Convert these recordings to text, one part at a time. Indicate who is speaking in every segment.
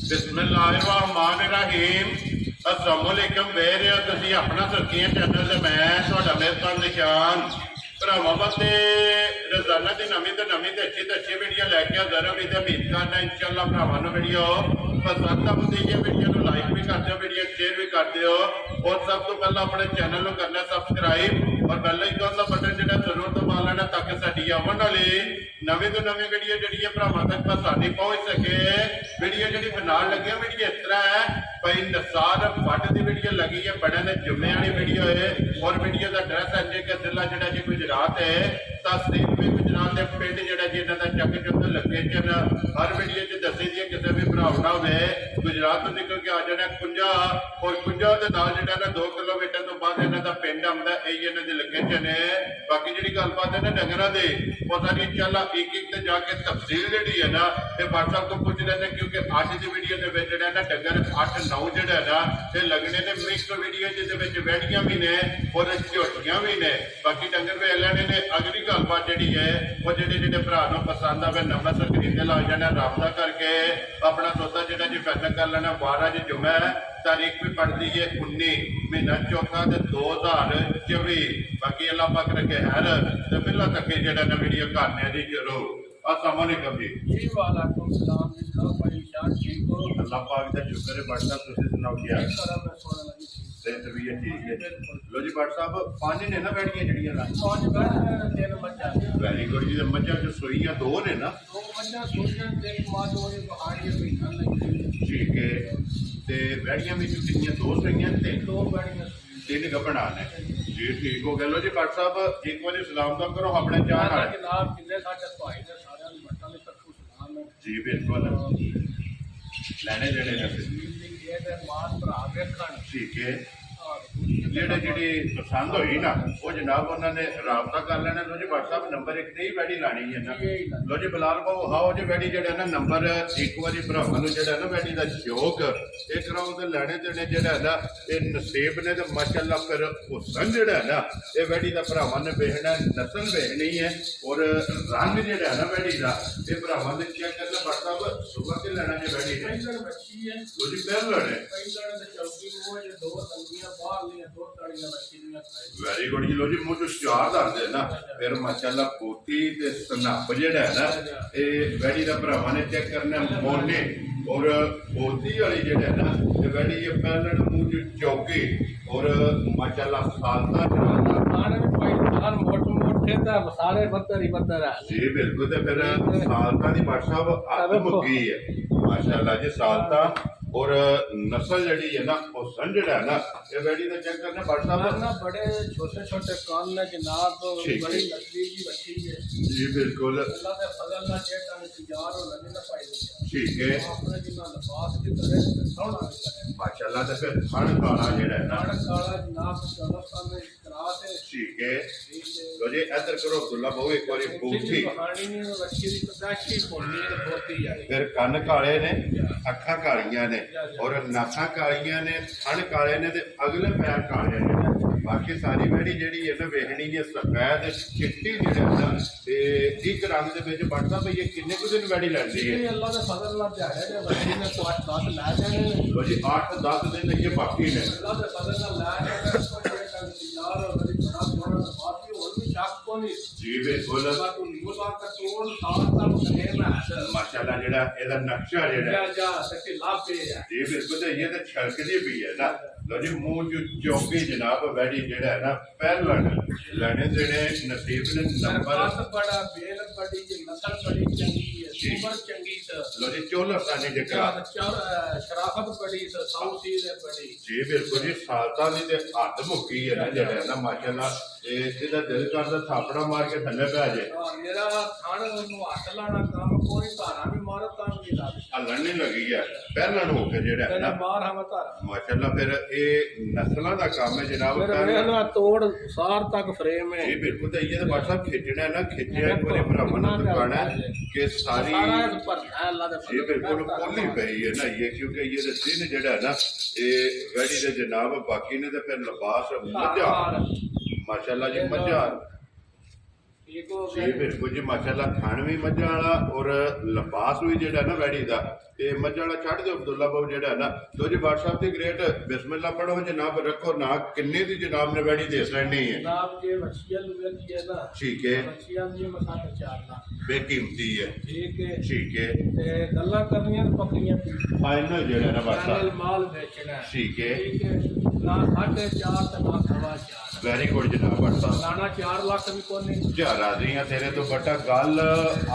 Speaker 1: बिस्मिल्लाहिर्रहमानिर्रहीम अस्सलामुअलैकुम वे रहे हो तुसी अपना सरकीन चैनल से मैं ਤੁਹਾਡਾ ਮੇਜ਼ਬਾਨ ਨਿਸ਼ਾਨ ਭਰਾਵਾਂ ਵਾਸਤੇ ਰੋਜ਼ਾਨਾ ਦੀ ਨਵੀਂ ਤੇ ਅੱਛੀ ਵੀਡੀਓ ਲੈ ਕੇ ਹਾਜ਼ਰ ਹਾਂ। ਉਮੀਦ ਕਰਦਾ ਇਨਸ਼ਾਅੱਲਾ ਭਰਾਵਾਂ ਨੂੰ ਵੀਡੀਓ ਪਸੰਦ ਆਉਂਦੀ ਹੈ। ਵੀਡੀਓ ਨੂੰ ਲਾਈਕ ਵੀ ਕਰ ਦਿਓ, ਵੀਡੀਓ ਸ਼ੇਅਰ ਵੀ ਕਰ ਦਿਓ और सब तो पहला अपने चैनल को करना सबसक्राइब और बेल आइकन का बटन जो जरूर दबा लेना ताकि साडी आने वाली नवी तो नवी वीडियो जी भरावां तक साडी पहुंच सके। वीडियो जी बनान लगे वीडियो इस तरह है भाई निसार भट्ट की वीडियो लगी है, बड़े ने जुम्मे वाली वीडियो है और वीडियो का एड्रैस है जी कि जिला जो जी गुजरात है तहसील भी गुजरात के पिंड जो जी इन्हों का चक चुक लोकेशन हर वीडियो च दसी दी किसी भी भरा ना हो गुजरात तो निकल के आ जाना कुंजा और कुंजा के नाल जो 2 किलोमीटर तो बाद इन्हों का पिंड आता यही इन्हों की लोकेशन है। बाकी जी गलबात है ना डंगर की पता नहीं इंशाअल्लाह एक से जाके तफसील जी है ना ये व्हाट्सएप को पूछ लेते क्योंकि अज की वीडियो के जो ना डंगर 8-9 जो है ना ये लगने ने मिक्स वीडियो जिस वैड़ियां भी ने और झोटियां भी ने। बाकी डंगर वे लेने ने अगली गलबात जी है वो जो भरा पसंद आए नंबर स्क्रीन से ला जाना रबता करके अपना सौदा जो जी फैसला कर लेना। 12 जुम्मा है तारीख भी पड़ती है 19 महीना चौथा 2024। बाकी अल्लाह पाक रखे हैर तो पहला तक जो ना वीडियो करने जी जरूर। अस्सलाम वालेकुम जी।
Speaker 2: जी वालेकुम सलाम जी। जनाब बड़ी शान ठीक हो?
Speaker 1: अल्लाह पाक का शुक्र है। बट साहब तुसीं सुनाओ क्या
Speaker 2: इस तरह मैं सोने लगी थी।
Speaker 1: तबीयत ठीक है? लो जी बट साहब 5 ने ना बैठियां जड़ियां ना
Speaker 2: 5 बैठ हैं 3 मज्जा।
Speaker 1: वेरी गुड जी। मज्जा जो सोईयां 2 ने ना
Speaker 2: 2 मज्जा सोईयां 3 मां जो ने पहाड़ी महीना लगी।
Speaker 1: ठीक है ते बैठियां भी कितनियां 2 सोईयां ते
Speaker 2: 2 बैठियां
Speaker 1: 3 गपड़ा ने जी। ठीक हो गया। लो जी बट साहब एक बार सलाम तो करो अपने चाह
Speaker 2: जनाब किन्ने साडे भाई ने सारे मट्टा में तरफों सलाम है
Speaker 1: जी। बिल्कुल लेने देने ने
Speaker 2: ये मां भरा देखण
Speaker 1: ठीक है जेडे जेडी पसंद हुई ना वो जनाब उन्होंने रबता कर लेना। लो जी व्हाट्सएप नंबर एक नहीं वैडी लानी है ना। लो जी बिलाल भाऊ हाओ जी वैडी जो ना नंबर एक बार भरावान जो ना वैडी का शौक एक लेने देने जो ना ये नसीब ने तो माशाअल्लाह फिर हुसन जो ना ये वैडी का भरावान ने वेखना नस्ल वेखनी है और रंग जो ना वैडी का ये भरावान ने चेक करना। व्हाट्सएप सुबह के लेना जो वैडी है लो जी पहले वेरी गुड जी। लो जी मुझे 4 दस दे ना फिर माशाअल्लाह पोती ते सनाप जेड़ा है ना ये वैडी का भरावां ने चेक करना मोने और पोती वाली जेड़ा है ना ये वैडी ये पहले मुझे चौकी और माशाअल्लाह सालता चलाता
Speaker 2: सारे बदतर ही बदतर है
Speaker 1: जी। बिल्कुल तो फिर सालता की व्हाट्सएप हद मुक्की है माशाअल्लाह जी। सालता और नस्ल जी है ना वो संजड़ा है ना ये वैडी का चेक करना व्हाट्सएप
Speaker 2: ना बड़े छोटे छोटे कान ने जनाब बड़ी नस्ली की बच्ची है
Speaker 1: जी। बिल्कुल
Speaker 2: अल्लाह के फजल ना जेटा ने तैयार हो लगे ना पाई
Speaker 1: ठीक है
Speaker 2: अपने जिन्ना लिबास की तरह सोना
Speaker 1: माशाअल्लाह तो फिर खान काला जेड़ा है ना
Speaker 2: काला जनाब चौलस्तान में करास है
Speaker 1: ठीक है। तो जी इधर करो अब्दुल्ला बहु एक बार बूठी
Speaker 2: कहानी ने बच्ची की तदाशी बोलनी है होती है
Speaker 1: फिर कन काले ने अखा कालियां ने और नासा कालियां ने थन काले ने ते अगले पैर काले ने। बाकी सारी वैडी जी है ना वेखनी है सफेद चिट्टी जो ना एक रंग के बढ़ता भाई ये किन्ने कुछ दिन वैडी लैंदी है
Speaker 2: अल्लाह के फजल नाल जाया है बच्ची ने 8-10 ला जाने
Speaker 1: लो जी 8-10 दिन ये बाकी ने
Speaker 2: अल्लाह के फजल नाल ला जाने यार और बड़ी बड़ा बड़ा बाकी और भी शक कोनी
Speaker 1: जी। बिल्कुल
Speaker 2: तू निमला का तोड़ साथ तक खेल है
Speaker 1: माशाअल्लाह जेड़ा एदा नक्शा जेड़ा
Speaker 2: जा सके लाभ पे है
Speaker 1: जी। बिल्कुल तो ये तो छलकदी भी है ना। लो जी मुंह जो चौकी जनाब वैडी जेड़ा है ना पहला लेने देने नसीब ने नंबर
Speaker 2: बड़ा बेल बड़ी नस्ल बड़ी चंगी है उम्र चंगी
Speaker 1: लो जी चौलस्तानी जगह
Speaker 2: शराफत बड़ी साउसी दे बड़ी
Speaker 1: जी। बिल्कुल जी सालता दी ते हद मुक्की है ना जेड़ा है ना माशाअल्लाह ਇਹਦਾ ਦਿਲ ਕਰਦਾ ਥਾਪੜਾ ਮਾਰ ਕੇ ਥੱਲੇ ਪੈ ਜਾਏ।
Speaker 2: ਮੇਰਾ ਥਣ ਨੂੰ ਹੱਥ ਲਾਣਾ ਕੰਮ ਕੋਈ ਧਾਰਾ ਵੀ ਮਾਰੋ ਤਾਂ ਵੀ ਲਾ
Speaker 1: ਹੱਲਣ ਨਹੀਂ ਲੱਗੀ ਹੈ ਪਹਿਲਾਂ ਨੂੰ ਹੋ ਕੇ ਜਿਹੜਾ ਹੈ ਨਾ
Speaker 2: ਮਾਰ ਹਮ ਧਾਰਾ
Speaker 1: ਮਾਸ਼ਾਅੱਲਾ ਫਿਰ ਇਹ ਨਸਲਾਂ ਦਾ ਕੰਮ ਹੈ ਜਨਾਬ।
Speaker 2: ਪਹਿਲਾਂ ਤੋੜ ਸਾਰ ਤੱਕ ਫਰੇਮ ਹੈ
Speaker 1: ਜੀ। ਬਿल्कुल तो ये व्हाट्सएप खिंचना है ना खिंचिया एक बार भरावां ने दिखाना है कि सारी ये बिल्कुल खोली पई है ना ये क्योंकि ये दिन जेड़ा है ना ये वैडी दे जनाब बाकी ने तो फिर लिबास मजा माशाअल्लाह जी मजा
Speaker 2: ਠੀਕ ਹੋ
Speaker 1: ਜੀ
Speaker 2: ਗਿਆ
Speaker 1: ਬਿਲਕੁਲ ਜੀ ਮਾਸ਼ਾਅੱਲਾ ਖਾਣ ਵੀ ਮੱਝਾਂ ਵਾਲਾ ਔਰ ਲਿਬਾਸ ਵੀ ਜਿਹੜਾ ਨਾ ਵੈੜੀ ਦਾ ਤੇ ਮੱਝਾਂ ਵਾਲਾ ਛੱਡ ਦਿਓ ਅਬਦੁੱਲਾ ਬਾਬੂ ਜਿਹੜਾ ਨਾ ਲੋ ਜੀ WhatsApp ਦੀ ਗ੍ਰੇਟ ਬਿਸਮਿਲ੍ਲਾ ਪੜੋ ਜਨਾਬ ਰੱਖੋ ਨਾ ਕਿੰਨੇ ਦੀ ਜਨਾਬ ਨੇ ਵੈੜੀ ਦੇ ਸੜਨੀ ਹੈ
Speaker 2: ਜਨਾਬ ਜੇ ਵਛੀਆਂ ਲੁਕੀ ਹੈ ਨਾ
Speaker 1: ਠੀਕ ਹੈ
Speaker 2: ਵਛੀਆਂ ਦੀ ਮਸਾਂ 4 ਲੱਖ
Speaker 1: ਬੇਕੀਮਤੀ ਹੈ
Speaker 2: ਠੀਕ ਹੈ
Speaker 1: ਠੀਕ ਹੈ
Speaker 2: ਤੇ ਗੱਲਾਂ ਕਰਨੀਆਂ ਤੇ ਪੱਕੀਆਂ
Speaker 1: ਫਾਈਨਲ ਜਿਹੜਾ ਨਾ
Speaker 2: ਫਾਈਨਲ
Speaker 1: WhatsApp
Speaker 2: ਮਾਲ ਵੇਚਣਾ ਹੈ।
Speaker 1: ਠੀਕ ਹੈ
Speaker 2: ਠੀਕ ਹੈ ਨਾ 4.5 ਤੇ ਨਾ 4.5
Speaker 1: ਵੈਰੀ ਗੁੱਡ ਜਨਾਬ WhatsApp
Speaker 2: ਲਾਣਾ 4 ਲੱਖ ਵੀ ਕੋਈ ਨਹੀਂ
Speaker 1: ਜਾ ਰਾਜ਼ੀਆਂ ਤੇਰੇ ਤੋਂ ਬਟਾ ਗੱਲ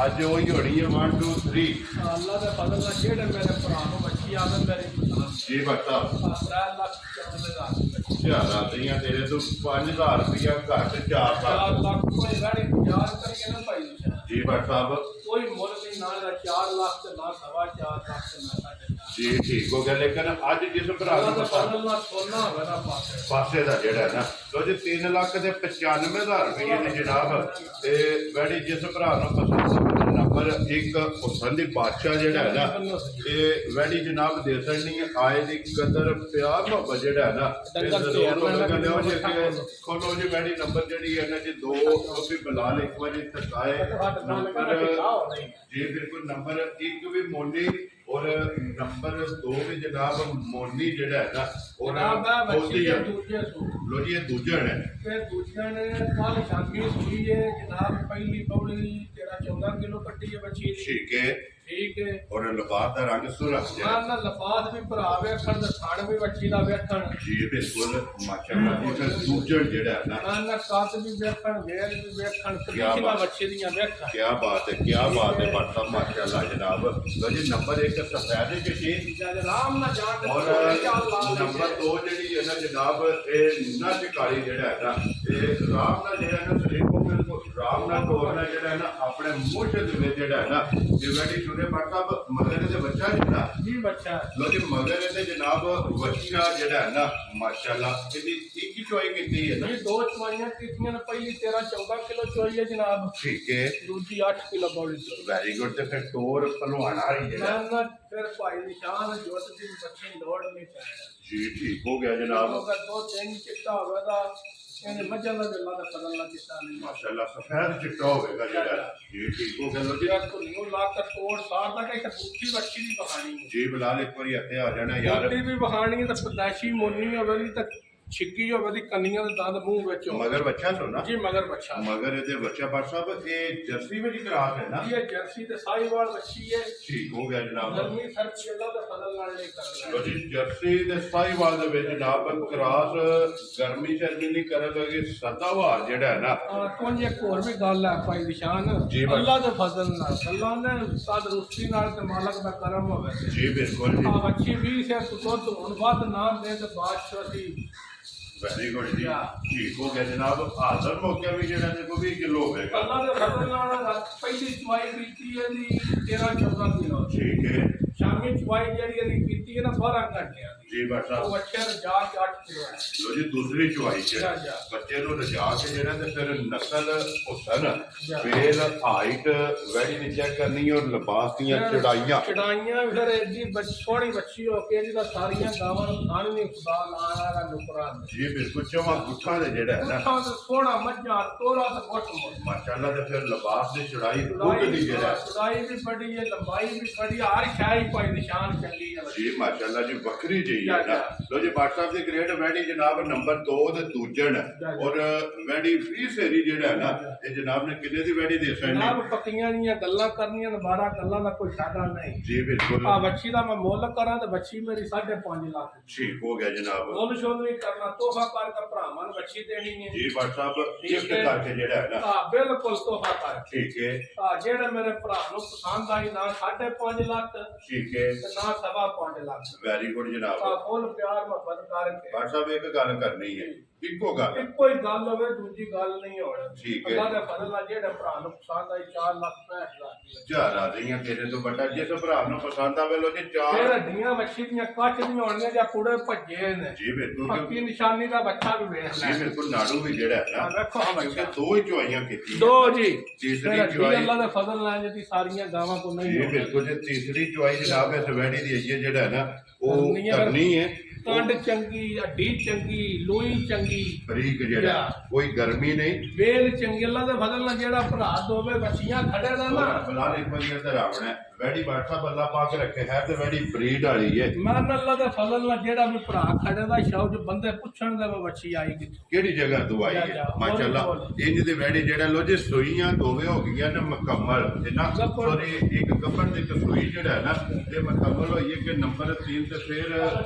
Speaker 1: ਅੱਜ ਉਹੀ ਹੋਣੀ ਹੈ 1 2 3
Speaker 2: ਅੱਲਾ ਦੇ ਫਜ਼ਲ ਨਾਲ ਜਿਹੜੇ ਮੇਰੇ ਭਰਾ ਨੂੰ ਬੱਚੀ ਆਦਮ ਮੇਰੇ ਪਸੰਦ
Speaker 1: ਜੀ ਬਟਾ
Speaker 2: 3 ਲੱਖ 40,000
Speaker 1: ਜਾ ਰਾਜ਼ੀਆਂ ਤੇਰੇ ਤੋਂ 5000 ਰੁਪਇਆ ਘੱਟ 4
Speaker 2: 4
Speaker 1: ਲੱਖ
Speaker 2: ਲੱਖ ਕੋਈ ਗਾੜੀ ਗੁਜ਼ਾਰ ਕਰਕੇ ਨਾ ਭਾਈ
Speaker 1: ਜੀ ਬਟ ਸਾਹਿਬ
Speaker 2: ਕੋਈ ਮੁੱਲ ਨਹੀਂ ਨਾ ਦਾ 4 ਲੱਖ ਤੇ ਨਾ 4.5 ਲੱਖ ਤੇ ਨਾ 4.5
Speaker 1: ਜੀ ਠੀਕ ਹੋ ਗਿਆ ਲੇਕਿਨ ਅੱਜ ਜਿਸ ਭਰਾ
Speaker 2: ਅੱਲਾ
Speaker 1: ਨੂੰ
Speaker 2: ਦੇ
Speaker 1: ਪਸੰਦ
Speaker 2: ਫਜ਼ਲ ਨਾਲ ਸੋਨਾ ਹੋਵੇ ਨਾ ਪਾਸੇ
Speaker 1: ਪਾਸੇ ਦਾ ਜਿਹੜਾ ਹੈ ਨਾ ਲੋ ਜੀ 3 ਲੱਖ ਤੇ 95,000 ਰੁਪਏ ਦੀ ਜਨਾਬ ਤੇ ਵੈੜੀ ਜਿਸ ਭਰਾ ਨੂੰ ਪਸੰਦ ਨੰਬਰ 1 ਹੁਸਨ ਦੀ ਬਾਦਸ਼ਾਹ ਜਿਹੜਾ ਹੈ ਨਾ ਇਹ ਵੈੜੀ ਜਨਾਬ ਦੇ ਸਕਣੀ ਹੈ ਆਏ ਦੀ ਕਦਰ ਪਿਆਰ ਮੁਹੱਬਤ ਜਿਹੜਾ ਹੈ ਨਾ ਇਹ ਜ਼ਰੂਰ ਉਹਦਾ ਲਿਓ ਜੇ ਖੋਲੋ ਜੀ ਵੈੜੀ ਨੰਬਰ ਜਿਹੜੀ ਹੈ ਨਾ ਜੀ 2 ਉਹ ਵੀ ਬਲਾਲ ਇੱਕ ਵਾਰੀ ਤਕਾਏ ਨੰਬਰ ਜੀ ਬਿਲਕੁਲ ਨੰਬਰ 1 ਵੀ ਮੋਨੀ ਔਰ ਨੰਬਰ 2 ਵੀ ਜਨਾਬ ਮੋਨੀ ਜਿਹੜਾ ਹੈ ਨਾ
Speaker 2: ਜਨਾਬ ਮੈਂ ਬੱਚੀ
Speaker 1: ਉਹਦੀ
Speaker 2: ਦੇ
Speaker 1: ਹੈ।
Speaker 2: ਦੂਜੇ ਸੂ
Speaker 1: ਲੋ ਜੀ ਇਹ ਦੂਜਾ ਹੈ
Speaker 2: ਤੇ ਦੂਜਿਆਂ ਨੇ ਕੱਲ ਸ਼ਾਮੀ ਸੂਈ ਹੈ ਜਨਾਬ ਪਹਿਲੀ ਪੌੜੀ ਤੇਰਾ 14 ਕਿਲੋ ਕੱਟੀ ਹੈ ਬੱਚੀ ਦੀ
Speaker 1: ਠੀਕ ਹੈ
Speaker 2: ਠੀਕ ਹੈ
Speaker 1: ਔਰ ਲਿਬਾਸ ਦਾ ਰੰਗ ਸੁਰਖ ਜਿਹੜਾ
Speaker 2: ਨਾ ਲਫਾਜ਼ ਵੀ ਭਰਾ ਵੇਖਣ ਤੇ ਥਣ ਵੀ ਬੱਚੀ ਦਾ ਵੇਖਣ
Speaker 1: ਜੀ ਬਿਲਕੁਲ ਮਾਸ਼ਾਅੱਲਾ ਜੀ ਫਿਰ ਦੂਜਾ ਜਿਹੜਾ ਹੈ ਨਾ
Speaker 2: ਨਾ ਕੱਦ ਵੀ ਵੇਖਣ ਵੇਲ ਵੀ ਵੇਖਣ ਕਿੰਨਾ ਬੱਚੇ ਦੀਆਂ ਵੇਖਣ
Speaker 1: ਕੀ ਬਾਤ ਹੈ ਬਾਤ ਹੈ ਮਾਸ਼ਾਅੱਲਾ ਜਨਾਬ ਲੋ ਜੀ ਨੰਬਰ 1 ਸਫੈਦ ਚਿੱਟੀ
Speaker 2: ਜਦ ਆਰਾਮ ਨਾਲ ਜਾਣ
Speaker 1: ਔਰ ਨੰਬਰ 2 ਜਿਹੜੀ ਹੈ ਨਾ ਜਨਾਬ ਇਹ ਨਾ ਚਿਕਾਰੀ ਜਿਹੜਾ ਹੈ ਨਾ ਇਹ ਰਾਮ ਨਾਲ ਜਿਹੜਾ ਹੈ ਨਾ ਸਰੀਰ ਕੋ ਬਿਲਕੁਲ ਰਾਮ ਨਾਲ ਤੋੜਨਾ ਜਿਹੜਾ ਹੈ ਨਾ ਆਪਣੇ ਮੂੰਹ ਦੇ ਵਿੱਚ ਜਿਹੜਾ ਹੈ ਨਾ ਜਿਵੇਂ ਸੁਨੇ ਮਤਲਬ ਮਗਰ ਦੇ ਬੱਚਾ ਜਿਹੜਾ
Speaker 2: ਜੀ ਬੱਚਾ
Speaker 1: ਲੋ ਜੀ ਮਗਰ ਦੇ ਜਨਾਬ ਬੱਚਾ ਜਿਹੜਾ ਹੈ ਨਾ ਮਾਸ਼ਾਅੱਲਾ ਇਹਦੀ ਇੱਕ ਹੀ ਚੋਈ ਕੀਤੀ ਹੈ ਨਾ
Speaker 2: ਇਹ ਦੋ ਚਵਾਈਆਂ ਕੀਤੀਆਂ ਨੇ ਪਹਿਲੀ 13 14 ਕਿਲੋ ਚੋਈ ਹੈ ਜਨਾਬ
Speaker 1: ਠੀਕ ਹੈ
Speaker 2: ਦੂਜੀ 8 ਕਿਲੋ ਬੌੜੀ ਚੋਈ
Speaker 1: ਵੈਰੀ ਗੁੱਡ ਤੇ ਫਿਰ ਤੋਰ ਭਲਵਾਨਾ ਰਹੀ ਜਿਹੜਾ
Speaker 2: ਮੈਂ ਨਾ ਫਿਰ ਭਾਈ ਨਿਸ਼ਾਨ ਜੋਤ ਦੀ ਬੱਚੇ ਲੋੜ ਨਹੀਂ ਪੈਣਾ
Speaker 1: ਜੀ ਠੀਕ ਹੋ ਗਿਆ ਜਨਾਬ
Speaker 2: ਅਗਰ ਦੋ ਤਿੰਨ ਚਿੱਟਾ ਹੋਵੇਗਾ ਇਹਨੇ ਮੱਝਾਂ ਦਾ ਅੱਲਾ ਦਾ ਫਜ਼ਲ ਨਾਲ ਚਿੱਟਾ ਨਹੀਂ
Speaker 1: ਮਾਸ਼ਾਅੱਲਾ ਸਫੈਦ ਚਿੱਟਾ ਹੋਵੇਗਾ ਜਿਹੜਾ ਜੀ ਠੀਕ ਹੋ ਗਿਆ ਲੋ ਜੀ
Speaker 2: ਜਿਹੜਾ ਧੁਨੀਓ ਲਾ ਕੇ ਤੋੜ ਸਾਰ ਦਾ ਕਿ ਬੁੱਠੀ ਬੱਚੀ ਦੀ ਬਹਾਨੀ ਹੈ
Speaker 1: ਜੀ ਬਲਾਲ ਇੱਕ ਵਾਰੀ ਇੱਥੇ ਆ ਜਾਣਾ ਯਾਰ
Speaker 2: ਬੁੱਠੀ ਵੀ ਬਹਾਨੀ ਹੈ ਤਾਂ ਪਦਾਸ਼ੀ ਮੋਨੀ ਹੋਵੇ ਦੀ ਤਾਂ ਛਿੱਕੀ ਹੋਵੇ ਦੀ ਕੰਨੀਆਂ ਦੇ ਦੰਦ ਮੂੰਹ ਵਿੱਚ ਹੋਵੇ।
Speaker 1: ਮਗਰ ਬੱਚਾ ਸੋਨਾ
Speaker 2: ਜੀ ਮਗਰ ਬੱਚਾ
Speaker 1: ਮਗਰ ਇਹਦੇ ਬੱਚਾ ਪਰ ਸਾਹਿਬ ਇਹ ਜਰਸੀ ਵਿੱਚ ਕਰਾਸ ਹੈ ਨਾ
Speaker 2: ਇਹ ਜਰਸੀ ਤੇ ਸਾਈਵਾਲ ਬੱਚੀ ਹੈ
Speaker 1: ਠੀਕ ਹੋ ਗਿਆ ਜਨਾਬ
Speaker 2: ਗਰਮੀ ਸਰਦੀ ਅੱਲਾ ਦਾ ਫਜ਼ਲ ਨਾਲ ਨਹੀਂ ਕਰਨਾ
Speaker 1: ਲੋ ਜੀ ਜਰਸੀ ਦੇ ਸਾਈਵਾਲ ਦੇ ਵਿੱਚ ਜਨਾਬ ਕਰਾਸ ਗਰਮੀ ਸ਼ਰਮੀ ਨਹੀਂ ਕਰਨ ਲੱਗੇ ਸਦਾਵਾਰ ਜਿਹੜਾ ਹੈ ਨਾ
Speaker 2: ਕੁਝ ਇੱਕ ਹੋਰ ਵੀ ਗੱਲ ਹੈ ਭਾਈ ਨਿਸ਼ਾਨ
Speaker 1: ਜੀ ਭਾਈ।
Speaker 2: ਅੱਲਾ ਦੇ ਫਜ਼ਲ ਨਾਲ ਅੱਲਾ ਨੇ ਸਾਦ ਰੁਸਤੀ ਨਾਲ ਤੇ ਮਾਲਕ ਦਾ ਕਰਮ ਹੋਵੇ
Speaker 1: ਜੀ ਬਿਲਕੁਲ ਜੀ
Speaker 2: ਆ ਬੱਚੀ ਵੀ ਸੇ ਦੁੱਧ ਹੁਣ ਵੱਧ ਨਾ ਦੇ ਤੇ ਬਾਦਸ਼ਾਹ ਦੀ
Speaker 1: ਵੈਰੀ ਗੁੱਡ ਜੀ ਠੀਕ ਹੋ ਗਿਆ ਜਨਾਬ ਹਾਜ਼ਰ ਮੌਕਿਆ ਵੀ ਜਿਹੜਾ ਦੇਖੋ 20 ਕਿਲੋ ਹੋਵੇਗਾ
Speaker 2: ਅੱਲਾ ਦੇ ਫਜ਼ਲ ਨਾਲ ਪਹਿਲੀ ਚਵਾਈ ਕੀਤੀ ਹੈ ਦੀ 13 14 ਕਿਲੋ
Speaker 1: ਠੀਕ ਹੈ
Speaker 2: ਸ਼ਾਮੀ ਚਵਾਈ ਜਿਹੜੀ ਇਹਦੀ ਕੀਤੀ ਹੈ ਨਾ 12 ਘੰਟਿਆਂ ਦੀ
Speaker 1: ਜੀ ਬਟਾ
Speaker 2: ਉਹ ਅੱਛੇ ਰਜਾ ਕੇ 8 ਕਿਲੋ ਹੈ
Speaker 1: ਲੋ ਜੀ ਦੂਸਰੀ ਚੁਆਈ ਚ
Speaker 2: ਜਾ, ਜਾ।
Speaker 1: ਬੱਚੇ ਨੂੰ ਰਜਾ ਕੇ ਜਿਹੜਾ ਤੇ ਫਿਰ ਨਸਲ ਹੁਸਨ
Speaker 2: ਜਾ।
Speaker 1: ਫੇਲ ਹਾਈਟ ਵੈਰੀ ਦੀ ਚੈੱਕ ਕਰਨੀ ਔਰ ਲਿਬਾਸ ਦੀਆਂ ਚੜਾਈਆਂ
Speaker 2: ਚੜਾਈਆਂ ਫਿਰ ਐਡੀ ਸੋਹਣੀ ਬੱਚੀ ਹੋ ਕੇ ਜਿਹਦਾ ਸਾਰੀਆਂ ਗਾਵਾਂ ਨੂੰ ਖਾਣ ਨਹੀਂ ਖੁਦਾ ਲਾਇਆ ਦਾ ਨੁਕਰਾਨ
Speaker 1: ਜੀ ਬਿਲਕੁਲ ਚਵਾਂ ਗੁੱਠਾਂ ਦੇ ਜਿਹੜਾ ਹੈ ਨਾ
Speaker 2: ਉੱਠਾਂ ਤੇ ਸੋਹਣਾ ਮੱਝਾਂ ਤੋਰਾ ਤੇ ਗੁੱਟ ਮੁੱਟ
Speaker 1: ਮਾਸ਼ਾਅੱਲਾ ਤੇ ਫਿਰ ਲਿਬਾਸ ਦੀ ਚੜਾਈ ਦੁੱਧ ਦੀ ਜਿਹੜਾ
Speaker 2: ਚੜਾਈ ਵੀ ਬੜੀ ਹੈ ਲੰਬਾਈ ਵੀ ਬੜੀ ਹੈ, ਹਰ ਸ਼ਾਈ ਭਾਈ ਨਿਸ਼ਾਨ ਚੰਗੀ ਹੈ
Speaker 1: ਜੀ ਮਾਸ਼ਾਅੱਲਾ ਜੀ ਵੱਖਰੀ ਜਿਹੀ ਹੈ
Speaker 2: ਜਾ,
Speaker 1: ਨਾ
Speaker 2: ਜਾ।
Speaker 1: ਲੋ ਜੀ WhatsApp ਦੀ ਗ੍ਰੇਟ ਵੈਡੀ ਜਨਾਬ ਨੰਬਰ 2 ਤੇ ਦੂਜਣ
Speaker 2: ਜਾ।
Speaker 1: ਔਰ ਵੈਡੀ 20 ਸੇਰੀ ਜਿਹੜਾ ਹੈ ਨਾ ਇਹ ਜਨਾਬ ਨੇ ਕਿੰਨੇ ਦੀ ਵੈਡੀ ਦੇ ਸਕਣੀ
Speaker 2: ਜਨਾਬ ਪੱਕੀਆਂ ਦੀਆਂ ਗੱਲਾਂ ਕਰਨੀਆਂ ਨੇ 12 ਗੱਲਾਂ ਦਾ ਕੋਈ ਸਾਡਾ ਨਹੀਂ
Speaker 1: ਜੀ ਬਿਲਕੁਲ
Speaker 2: ਆ ਬੱਚੀ ਦਾ ਮੈਂ ਮੁੱਲ ਕਰਾਂ ਤੇ ਬੱਚੀ ਮੇਰੀ 5.5 ਲੱਖ
Speaker 1: ਠੀਕ ਹੋ ਗਿਆ ਜਨਾਬ
Speaker 2: ਮੁੱਲ ਸ਼ੋਲ ਵੀ ਕਰਨਾ ਤੋਹਫਾ ਕਰਕੇ ਭਰਾਵਾਂ ਨੂੰ ਬੱਚੀ ਦੇਣੀ ਹੈ
Speaker 1: ਜੀ WhatsApp
Speaker 2: ਠੀਕ
Speaker 1: ਗਿਫਟ
Speaker 2: ਹੈ।
Speaker 1: ਕਰਕੇ ਜਿਹੜਾ ਹੈ ਨਾ
Speaker 2: ਆ ਬਿਲਕੁਲ ਤੋਹਫਾ ਕਰ
Speaker 1: ਠੀਕ ਹੈ
Speaker 2: ਜਿਹੜੇ ਮੇਰੇ ਭਰਾ ਨੂੰ ਪਸੰਦ ਆਈ ਨਾ 5.5 ਲੱਖ
Speaker 1: ਠੀਕ ਹੈ
Speaker 2: ਤੇ ਨਾ 5.5 ਲੱਖ
Speaker 1: ਵੈਰੀ ਗੁੱਡ ਜਨਾਬ
Speaker 2: ਆ ਫੁੱਲ ਪਿਆਰ ਮੁਹੱਬਤ ਕਰਕੇ
Speaker 1: WhatsApp ਇੱਕ ਗੱਲ ਕਰਨੀ ਹੈ ਇੱਕੋ ਗੱਲ
Speaker 2: ਇੱਕੋ ਹੀ ਗੱਲ ਹੋਵੇ ਦੂਜੀ ਗੱਲ ਨਹੀਂ ਹੋਣੀ
Speaker 1: ਠੀਕ ਹੈ।
Speaker 2: ਅੱਲਾ ਦੇ ਫਜ਼ਲ ਨਾਲ ਜਿਹੜੇ ਭਰਾ ਨੂੰ ਪਸੰਦ ਆਈ 4 ਲੱਖ 65 ਹਜ਼ਾਰ
Speaker 1: ਚਾਰ ਆ ਰਹੀਆਂ ਤੇਰੇ ਤੋਂ ਵੱਡਾ ਜਿਸ ਭਰਾ ਨੂੰ ਪਸੰਦ ਆਵੇ ਲੋ ਜੀ
Speaker 2: ਫਿਰ
Speaker 1: ਚਾਰ
Speaker 2: ਹੱਡੀਆਂ ਮੱਛੀ ਦੀਆਂ ਕੱਚ ਦੀਆਂ ਹੋਣਗੀਆਂ ਜਾਂ ਕੁੜੇ ਭੱਜੇ ਨੇ
Speaker 1: ਜੀ ਬਿਲਕੁਲ
Speaker 2: ਪੱਕੀ ਨਿਸ਼ਾਨੀ ਦਾ ਬੱਚਾ ਵੀ ਵੇਖ ਲੈ
Speaker 1: ਜੀ ਬਿਲਕੁਲ ਨਾੜੂ ਵੀ ਜਿਹੜਾ ਹੈ
Speaker 2: ਆ
Speaker 1: ਨਾ
Speaker 2: ਵੇਖੋ ਆ
Speaker 1: ਕਿਉਂਕਿ
Speaker 2: ਬੱਚਾ
Speaker 1: ਦੋ ਹੀ ਚੁਆਈਆਂ ਕੀਤੀਆਂ
Speaker 2: ਦੋ ਜੀ
Speaker 1: ਤੀਸਰੀ
Speaker 2: ਫਿਰ ਹੱਡੀ
Speaker 1: ਚੁਆਈ
Speaker 2: ਅੱਲਾ ਦੇ ਫਜ਼ਲ ਨਾਲ ਜਿਹੜੀ ਸਾਰੀਆਂ ਗਾਵਾਂ ਕੋ ਨਹੀਂ
Speaker 1: ਜੀ
Speaker 2: ਹੋਣੀ।
Speaker 1: ਬਿਲਕੁਲ ਜੀ ਤੀਸਰੀ ਚੁਆਈ ਜਨਾਬ ਇਸ ਵੈਡੀ ਦੀ ਆਈ ਹੈ ਜਿਹੜਾ ਹੈ ਨਾ ਉਹ
Speaker 2: ਕਰਨੀ ਹੈ।
Speaker 1: ਕਰਨੀ ਹੈ
Speaker 2: ਕੰਡ ਚੰਗੀ, ਹੱਡੀ ਚੰਗੀ, ਲੋਈ ਚੰਗੀ,
Speaker 1: ਬਰੀਕ ਜਿਹੜਾ
Speaker 2: ਜਾਂ।
Speaker 1: ਕੋਈ ਗਰਮੀ ਨਹੀਂ।
Speaker 2: ਵੇਲ ਚੰਗੀ। ਅੱਲਾ ਦੇ ਫਜ਼ਲ ਨਾਲ ਜਿਹੜਾ ਭਰਾ ਦੋਵੇਂ ਬੱਚੀਆਂ ਖੜੇ ਦਾ ਨਾ,
Speaker 1: ਬਲਾਲ ਇੱਕ ਵਾਰੀ ਇੱਧਰ ਆਉਣਾ ਵੈੜੀ ਬਾਠਾ ਬੱਲਾ ਪਾ ਕੇ ਰੱਖੇ ਹੈ ਤੇ ਵੈੜੀ ਬਰੀਡ ਵਾਲੀ ਹੈ।
Speaker 2: ਮੈਂ ਅੱਲਾ ਦੇ ਫਜ਼ਲ ਨਾਲ ਜਿਹੜਾ ਵੀ ਭਰਾ ਖੜੇ ਦਾ ਸ਼ੌਜ ਬੰਦੇ ਪੁੱਛਣ ਦੇ ਬੱਚੀ ਆਈ ਕਿੱਥੋਂ,
Speaker 1: ਕਿਹੜੀ ਜਗ੍ਹਾ ਤੋਂ ਆਈ ਹੈ ਮਾਸ਼ਾਅੱਲਾ। ਇੰਜ ਦੇ ਵੈੜੀ ਜਿਹੜਾ ਲੋ ਜੇ ਸੂਈਆਂ ਦੋਵੇਂ ਹੋ ਗਈਆਂ ਨਾ ਮੁਕੰਮਲ ਤੇ ਨਾ ਸੋਰੀ ਇੱਕ ਗੱਬਰ ਦੀ ਸੂਈ ਜਿਹੜਾ ਹੈ ਨਾ ਤੇ ਮੁਕੰਮਲ ਹੋਈ ਹੈ ਕਿ ਨੰਬਰ 3 ਤੇ ਫਿਰ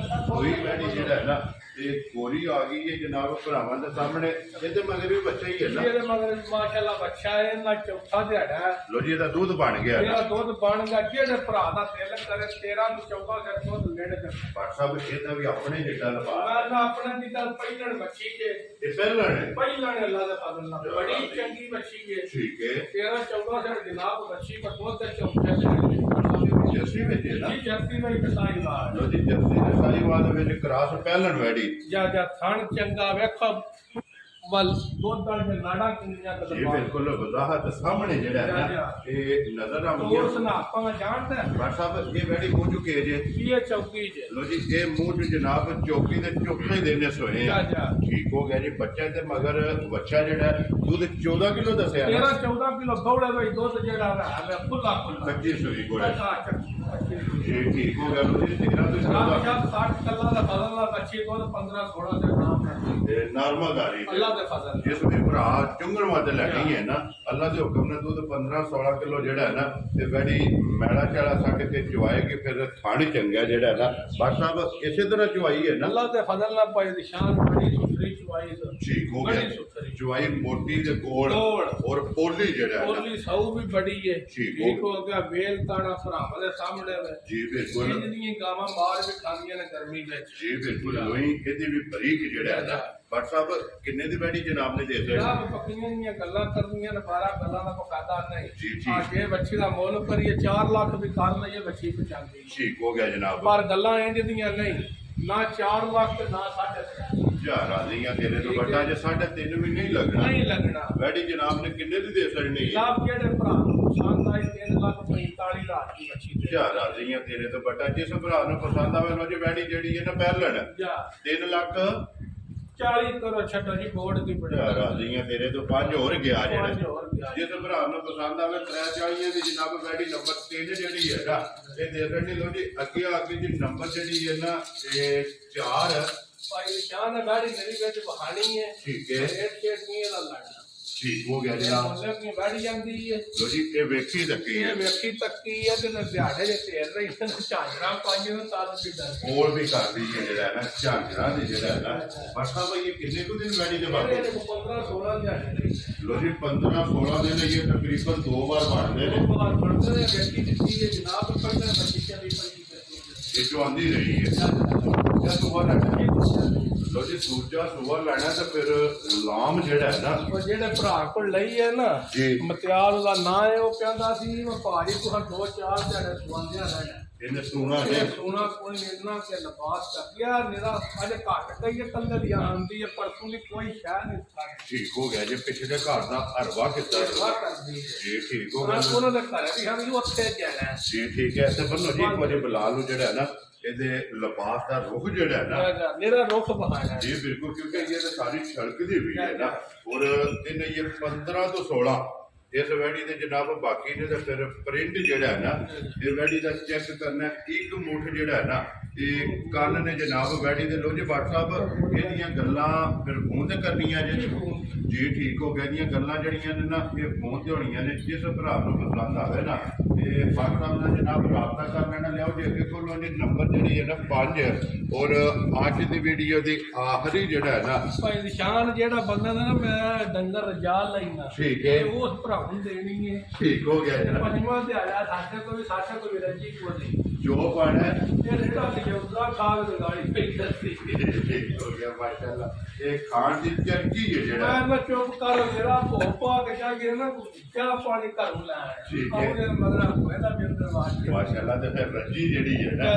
Speaker 1: ਸੂਈ ਵੈੜੀ ਜਿਹੜਾ ਹੈ ਨਾ ਤੇ ਗੋਰੀ ਆ ਗਈ ਹੈ ਜਨਾਬ ਭਰਾਵਾਂ ਦੇ ਸਾਹਮਣੇ। ਇਹਦੇ ਮਗਰ ਵੀ ਬੱਚਾ ਹੀ ਹੈ ਨਾ,
Speaker 2: ਇਹਦੇ ਮਗਰ ਮਾਸ਼ਾਅੱਲਾ ਬੱਚਾ ਹੈ ਨਾ, ਚੌਥਾ ਦਿਹਾੜਾ ਹੈ।
Speaker 1: ਲੋ ਜੀ ਇਹਦਾ ਦੁੱਧ ਬਣ ਗਿਆ
Speaker 2: ਇਹਦਾ
Speaker 1: ਨਾ।
Speaker 2: ਦੁੱਧ ਬਣ ਗਿਆ। ਜਿਹੜੇ ਭਰਾ ਦਾ ਦਿਲ ਕਰੇ 13 ਨੂੰ 14 ਕਰ ਦੁੱਧ ਲੈਣ ਕਰ।
Speaker 1: ਪਰ ਸਾਹਿਬ ਇਹਦਾ ਵੀ ਆਪਣੇ ਜਿੱਡਾ ਲਪਾ
Speaker 2: ਮੈਂ ਨਾ ਆਪਣੇ ਦੀ ਤਾਂ ਪਹਿਲਣ ਬੱਚੀ ਕੇ
Speaker 1: ਇਹ ਪਹਿਲਾਂ ਨੇ।
Speaker 2: ਪਹਿਲਣ ਅੱਲਾ ਦੇ ਫਜ਼ਲ ਨਾਲ ਬੜੀ ਚੰਗੀ ਬੱਚੀ ਕੇ
Speaker 1: ਠੀਕ ਹੈ
Speaker 2: 13 14 ਸਰ ਜਨਾਬ ਬੱਚੀ ਪਰ ਦੁੱਧ ਤੇ ਚੌਥੇ
Speaker 1: ਜਰਸੀ ਵਿੱਚ ਹੈ ਨਾ।
Speaker 2: ਜੀ ਜਰਸੀ ਦਾ ਹੀ ਕਸਾਈ ਦਾ
Speaker 1: ਲੋ ਜੀ ਜਰਸੀ ਦੇ ਸਾਈਵਾਲ ਦੇ ਵਿੱਚ ਕਰਾਸ ਪਹਿਲਣ ਵੈੜੀ
Speaker 2: ਜਾਂ ਥਣ ਚੰਗਾ ਵੇਖੋ ਵੱਲ ਦੁੱਧ ਵਾਲੇ ਨਾੜਾ ਕਿੰਨੀਆਂ
Speaker 1: ਇਹ
Speaker 2: ਕਦਮਾਂ
Speaker 1: ਬਿਲਕੁਲ ਵਜ਼ਾਹਤ ਸਾਹਮਣੇ ਜਿਹੜਾ ਹੈ ਨਾ ਇਹ ਨਜ਼ਰ ਆਉਂਦੀ
Speaker 2: ਹੋਰ
Speaker 1: ਹੈ।
Speaker 2: ਸੁਨਾਪਾਂ ਜਾਣਦਾ
Speaker 1: ਪਰ ਸਾਹਿਬ ਇਹ ਵੈੜੀ ਮੂੰਹ ਚੁੱਕੇ ਜੇ
Speaker 2: ਇਹ ਚੌਕੀ ਜੇ
Speaker 1: ਲੋ ਜੀ ਇਹ ਮੂੰਹ ਚ ਜਨਾਬ ਚੌਕੀ ਦੇ ਚੁੱਕੇ ਦੇਣੇ ਸੋਏ ਆ।
Speaker 2: ਜਾ।
Speaker 1: ਠੀਕ ਹੋ ਗਿਆ ਜੀ ਬੱਚਾ ਤੇ ਮਗਰ ਬੱਚਾ ਜਿਹੜਾ ਹੈ, ਦੁੱਧ 14 ਕਿਲੋ ਦੱਸਿਆ ਨਾ।
Speaker 2: 13 14 ਕਿਲੋ ਬੌੜੇ ਵਿੱਚ ਦੁੱਧ ਜਿਹੜਾ ਹੈ ਖੁੱਲਾ ਖੁੱਲਾ
Speaker 1: 25 ਸੂਈ ਕੋਲ
Speaker 2: ਇਹ
Speaker 1: ਇਹ ਠੀਕ ਹੋ ਗਿਆ ਲੋ ਜੀ 13 ਤੋਂ 14
Speaker 2: 60 ਕੱਲਾ ਦਾ ਫਜ਼ਲ ਨਾਲ ਬੱਚੀ ਦੁੱਧ 15 16 ਦੇ ਨਾਮ ਹੈ
Speaker 1: ਤੇ ਨਾਰਮਲ ਆ ਰਹੀ
Speaker 2: ਅੱਲਾ ਦੇ ਫਜ਼ਲ
Speaker 1: ਜਿਸ ਵੀ ਭਰਾ ਚੁੰਗਣ ਵਾਸਤੇ ਲੈਣੀ ਹੈ ਨਾ ਅੱਲਾ ਦੇ ਹੁਕਮ ਨਾਲ ਦੁੱਧ 15 16 ਕਿਲੋ ਜਿਹੜਾ ਹੈ ਨਾ ਤੇ ਵੈੜੀ ਮੈਲਾ ਚਾਲਾ ਛੱਡ ਕੇ ਚੁਆਏਗੀ ਫਿਰ ਥਣ ਚੰਗਾ ਜਿਹੜਾ ਹੈ ਨਾ ਬਸ ਸਾਹਿਬ ਇਸੇ ਤਰ੍ਹਾਂ ਚੁਆਈ ਹੈ ਨਾ।
Speaker 2: ਅੱਲਾ ਦੇ ਫਜ਼ਲ ਨਾਲ ਭਾਈ ਨਿਸ਼ਾਨ ਬੜੀ ਸੁਥਰੀ ਚੁਆਈ ਸੀ।
Speaker 1: ਠੀਕ ਹੋ
Speaker 2: ਬੜੀ
Speaker 1: ਗਿਆ
Speaker 2: ਸੁਥਰੀ
Speaker 1: ਚੁਆਈ ਮੋਟੀ ਦੇ ਕੋਲ ਔਰ ਪੋਲੀ ਜਿਹੜਾ ਹੈ ਨਾ
Speaker 2: ਉਹਦੀ ਸੌ ਵੀ ਬੜੀ ਹੈ।
Speaker 1: ਠੀਕ
Speaker 2: ਹੋ ਗਿਆ ਵੇਲ ਤਾਣਾ ਭਰਾਵਾਂ ਦੇ ਸਾਹਮਣੇ ਵੇ
Speaker 1: ਜੀ ਬਿਲਕੁਲ
Speaker 2: ਜਿਹੜੀਆਂ ਗਾਵਾਂ ਮਾਰ ਵੀ ਖਾਂਦੀਆਂ ਨੇ ਗਰਮੀ ਵਿੱਚ।
Speaker 1: ਜੀ ਬਿਲਕੁਲ ਲੋਈ ਇਹਦੀ ਵੀ ਬਰੀਕ ਜਿਹੜਾ ਹੈ ਨਾ ਬਟ ਸਾਹਿਬ ਕਿੰਨੇ ਦੀ ਵੈੜੀ ਜਨਾਬ ਨੇ ਦੇ ਦਿੱਤੀ?
Speaker 2: ਜਨਾਬ ਪੱਕੀਆਂ ਦੀਆਂ ਗੱਲਾਂ ਕਰਨੀਆਂ ਨੇ 12 ਗੱਲਾਂ ਦਾ ਫਾਇਦਾ ਨਹੀਂ।
Speaker 1: ਜੀ, ਜੀ।
Speaker 2: ਆ ਜੇ ਬੱਚੀ ਦਾ ਮੁੱਲ ਕਰੀਏ 4 ਲੱਖ ਵੀ ਕਰ ਲਈਏ ਬੱਚੀ ਪਹੁੰਚਾਉਂਦੀ
Speaker 1: ਠੀਕ ਹੋ ਗਿਆ ਜਨਾਬ।
Speaker 2: ਪਰ ਗੱਲਾਂ ਇੰਜ ਦੀਆਂ ਨਹੀਂ ਨਾ 4 ਲੱਖ ਤੇ ਨਾ 3.5
Speaker 1: ਹਜ਼ਾਰ ਆ ਗਈਆਂ ਤੇਰੇ ਤੋਂ ਵੱਡਾ ਜੇ 3.5 ਵੀ ਨਹੀਂ ਲੱਗਣਾ।
Speaker 2: ਨਹੀਂ ਲੱਗਣਾ।
Speaker 1: ਵੈੜੀ ਜਨਾਬ ਨੇ ਕਿੰਨੇ ਦੀ ਦੇ ਸਕਣੀ ਹੈ?
Speaker 2: ਜਨਾਬ ਜਿਹੜੇ ਭਰਾ ਨੂੰ ਪਸੰਦ ਆਈ 3 ਲੱਖ 45 ਹਜ਼ਾਰ ਦੀ ਬੱਚੀ ਦੇ
Speaker 1: ਹਜ਼ਾਰ ਆ ਗਈਆਂ ਤੇਰੇ ਤੋਂ ਵੱਡਾ ਜਿਸ ਭਰਾ ਨੂੰ ਪਸੰਦ ਆਵੇ ਲੋ ਜੀ ਵੈੜੀ ਜਿਹੜੀ ਹੈ ਨਾ ਪਹਿਲਣ
Speaker 2: ਜਾ
Speaker 1: 3 ਲੱਖ
Speaker 2: 40 ਕਰੋ ਛੱਡੋ ਜੀ ਬੋਰਡ ਦੀ ਬੜੀ
Speaker 1: ਹਜ਼ਾਰ ਆ ਗਈਆਂ ਤੇਰੇ ਤੋਂ 5 ਹੋਰ ਗਿਆ
Speaker 2: ਪੰਜ
Speaker 1: ਜਿਹੜਾ
Speaker 2: ਹੋਰ ਗਿਆ।
Speaker 1: ਜਿਸ ਭਰਾ ਨੂੰ ਪਸੰਦ ਆਵੇ 340 ਦੀ ਜਨਾਬ ਵੈੜੀ ਨੰਬਰ 3 ਜਿਹੜੀ ਹੈ ਨਾ ਇਹ ਦੇ ਦੇਣੀ ਲੋ ਜੀ ਅੱਗੇ ਜੀ ਨੰਬਰ ਜਿਹੜੀ ਹੈ ਨਾ ਇਹ 4
Speaker 2: ਭਾਈ ਨਿਸ਼ਾਨ ਗਾੜੀ ਮੇਰੀ ਵਿੱਚ ਬਹਾਨੀ ਹੈ।
Speaker 1: ਠੀਕ ਹੈ
Speaker 2: ਰੇਟ ਸ਼ੇਟ ਨਹੀਂ ਇਹਦਾ ਲੜਨਾ।
Speaker 1: ਠੀਕ ਹੋ ਗਿਆ ਜਨਾਬ।
Speaker 2: ਮੁੱਲੇ ਆਪਣੀ ਬੈਠ ਜਾਂਦੀ ਹੈ।
Speaker 1: ਲੋ ਜੀ ਇਹ ਵੇਖੀ ਲੱਗੀ ਹੈ
Speaker 2: ਇਹ ਵੇਖੀ ਤੱਕੀ ਹੈ ਤੇ ਨਾ ਦਿਹਾੜੇ ਦੇ ਤੇਲ ਰਹੀ ਤੇ ਝਾਂਜਰਾ ਪਾਈਏ ਨੂੰ ਤਾਰ ਦੀ ਡਰ।
Speaker 1: ਹੋਰ ਵੀ ਕਰਦੀ ਹੈ ਜਿਹੜਾ ਹੈ ਨਾ ਝਾਂਜਰਾਂ ਦੀ ਜਿਹੜਾ ਹੈ ਨਾ ਬਰਸਾ ਭਾਈ ਇਹ ਕਿੰਨੇ ਕੁ ਦਿਨ ਵੈੜੀ ਦੇ ਬਾਅਦ?
Speaker 2: ਇਹਦੇ 15 16 ਦਿਹਾੜੇ
Speaker 1: ਲੋ ਜੀ 15 16 ਦਿਨ ਇਹ ਤਕਰੀਬਨ 2 ਵਾਰ ਬਣਦੇ ਨੇ।
Speaker 2: ਬਾਅਦ ਬਣਦੇ ਨੇ ਵੇਖੀ ਦਿੱਤੀ ਹੈ ਜਨਾਬ ਪੜਨਾ ਬੱਚੀ ਦੀ ਪੜੀ
Speaker 1: ਇਹ ਜੋ ਆਂਦੀ ਰਹੀ ਹੈ ਜਾਂ ਸੁਬਹ ਲੈਣਾ ਲੋ ਜੀ ਸੂਰਜਾ ਸੁਬਹ ਲੈਣਾ ਤੇ ਫਿਰ ਲਾਮ ਜਿਹੜਾ ਹੈ ਨਾ
Speaker 2: ਉਹ ਜਿਹੜੇ ਭਰਾ ਕੋਲ ਲਈ ਹੈ ਨਾ
Speaker 1: ਜੀ।
Speaker 2: ਮਤਿਆਰ ਦਾ ਨਾਂ ਹੈ ਉਹ ਕਹਿੰਦਾ ਸੀ ਮੈਂ ਭਾਜੀ ਤੁਹਾਂ 2-4 ਦਿਹਾੜੇ ਸੁਆਂਦਿਆ ਰਹਿਣਾ।
Speaker 1: ਇਹਨੇ ਸੁਣਾ
Speaker 2: ਇਹ
Speaker 1: ਹੈ
Speaker 2: ਸੋਨਾ ਕੋਈ ਇੰਨਾ ਕਿ ਲਬਾਸ ਕਰ ਗਿਆ ਮੇਰਾ ਅਜੇ ਘੱਟ ਗਈ ਹੈ ਕੱਲੇ ਦੀ ਆਂਦੀ ਹੈ ਪਰਸੋਂ ਦੀ ਕੋਈ ਸ਼ਹਿ ਨਹੀਂ ਸਾਡੀ
Speaker 1: ਠੀਕ ਹੋ ਗਿਆ ਜੇ ਪਿਛਲੇ ਘਰ ਦਾ ਅਰਵਾ ਕੀਤਾ
Speaker 2: ਸੇਵਾ ਕਰਦੀ ਹੈ।
Speaker 1: ਜੀ ਠੀਕ ਹੋ ਗਿਆ
Speaker 2: ਉਹਨਾਂ ਦੇ ਘਰ ਵੀ ਹਮ ਉੱਥੇ ਜਾਣਾ ਹੈ।
Speaker 1: ਜੀ ਠੀਕ ਹੈ ਤੇ ਬੰਨੋ ਜੀ ਇੱਕ ਵਾਰੀ ਬਲਾਲ ਨੂੰ ਜਿਹੜਾ ਹੈ ਨਾ ਇਹਦੇ ਲਿਬਾਸ ਦਾ ਰੁਖ ਜਿਹੜਾ ਹੈ ਨਾ
Speaker 2: ਮੇਰਾ ਰੁਖ ਬਹਾਨਾ
Speaker 1: ਜੀ ਬਿਲਕੁਲ ਕਿਉਂਕਿ ਇਹ ਤਾਂ ਸਾਰੀ ਛਲਕਦੀ ਵੀ ਹੈ ਨਾ ਔਰ ਇਹਨੇ ਇਹ 15 ਤੋਂ 16 ਇਸ ਵੈੜੀ ਦੇ ਜਨਾਬ ਬਾਕੀ ਨੇ ਤਾਂ ਫਿਰ ਪ੍ਰਿੰਟ ਜਿਹੜਾ ਹੈ ਨਾ ਇਹ ਵੈੜੀ ਦਾ ਚੈੱਕ ਕਰਨਾ ਇੱਕ ਮੁੱਠ ਜਿਹੜਾ ਹੈ ਨਾ ਤੇ ਕੰਨ ਨੇ ਜਨਾਬ ਵੈੜੀ ਦੇ ਲੋਜੇ ਸਾਹਿਬ ਇਹਦੀਆਂ ਗੱਲਾਂ ਫਿਰ ਫੋਨ ਤੇ ਕਰਨੀਆਂ ਜੀ ਠੀਕ ਹੋ ਗਿਆ ਇਹਦੀਆਂ ਗੱਲਾਂ ਜਿਹੜੀਆਂ ਨੇ ਨਾ ਇਹ ਫੋਨ ਤੇ ਹੋਣੀਆਂ ਨੇ ਜਿਸ ਭਰਾ ਨੂੰ ਪਸੰਦ ਆਵੇ ਨਾ ਤੇ ਸਾਹਿਬ ਨਾਲ ਜਨਾਬ ਰਾਬਤਾ ਕਰ ਲੈਣਾ ਲਿਆਓ ਜੀ ਅੱਗੇ ਕੋਲੋਂ ਜੀ ਨੰਬਰ ਜਿਹੜੀ ਹੈ ਨਾ 5 ਔਰ ਅੱਜ ਦੀ ਵੀਡੀਓ ਦੀ ਆਖਰੀ ਜਿਹੜਾ ਹੈ ਨਾ
Speaker 2: ਭਾਈ ਨਿਸ਼ਾਨ ਜਿਹੜਾ ਬੰਦਾ ਨਾ ਮੈਂ ਡੰਗਰ ਰਜਾ ਲੈਣਾ
Speaker 1: ਠੀਕ ਹੈ
Speaker 2: ਉਸ ਭਰਾ ਨੂੰ ਦੇਣੀ ਹੈ।
Speaker 1: ਠੀਕ ਹੋ ਗਿਆ ਜਨਾਬ
Speaker 2: ਪੰਜਵਾਂ ਦਿਹਾੜਾ ਸਾਡੇ ਕੋਲ ਵੀ ਸਾਡੇ ਕੋਲ ਵੀ ਰੱਜੀ ਕੋਈ
Speaker 1: ਜੋ ਪਾਣਾ ਹੈ
Speaker 2: ਇਹ ਜਿਹੜਾ ਲਿਖਿਆ ਖਾਲ ਦੀ ਗਾੜੀ ਪਈ ਦੱਸੀ
Speaker 1: ਠੀਕ ਹੋ ਗਿਆ ਮਾਸ਼ਾਅੱਲਾ ਇਹ ਖਾਣ ਦੀ ਚਰਕੀ ਹੈ ਜਿਹੜਾ
Speaker 2: ਮੈਂ ਚੁੱਪ ਕਰ ਮੇਰਾ ਭੋਪਾ ਕੇ ਜਾ ਕੇ ਨਾ ਚਾਹ ਪਾਣੀ ਘਰ ਨੂੰ ਲੈ ਆਇਆ।
Speaker 1: ਠੀਕ ਹੈ।
Speaker 2: ਉਹਦੇ ਮਗਰ ਕੋਇਦਾ ਵੀ ਅੰਦਰ ਵਾਸਤੇ
Speaker 1: ਮਾਸ਼ਾਅੱਲਾ ਤੇ ਫਿਰ ਰੱਜੀ ਜਿਹੜੀ ਹੈ ਨਾ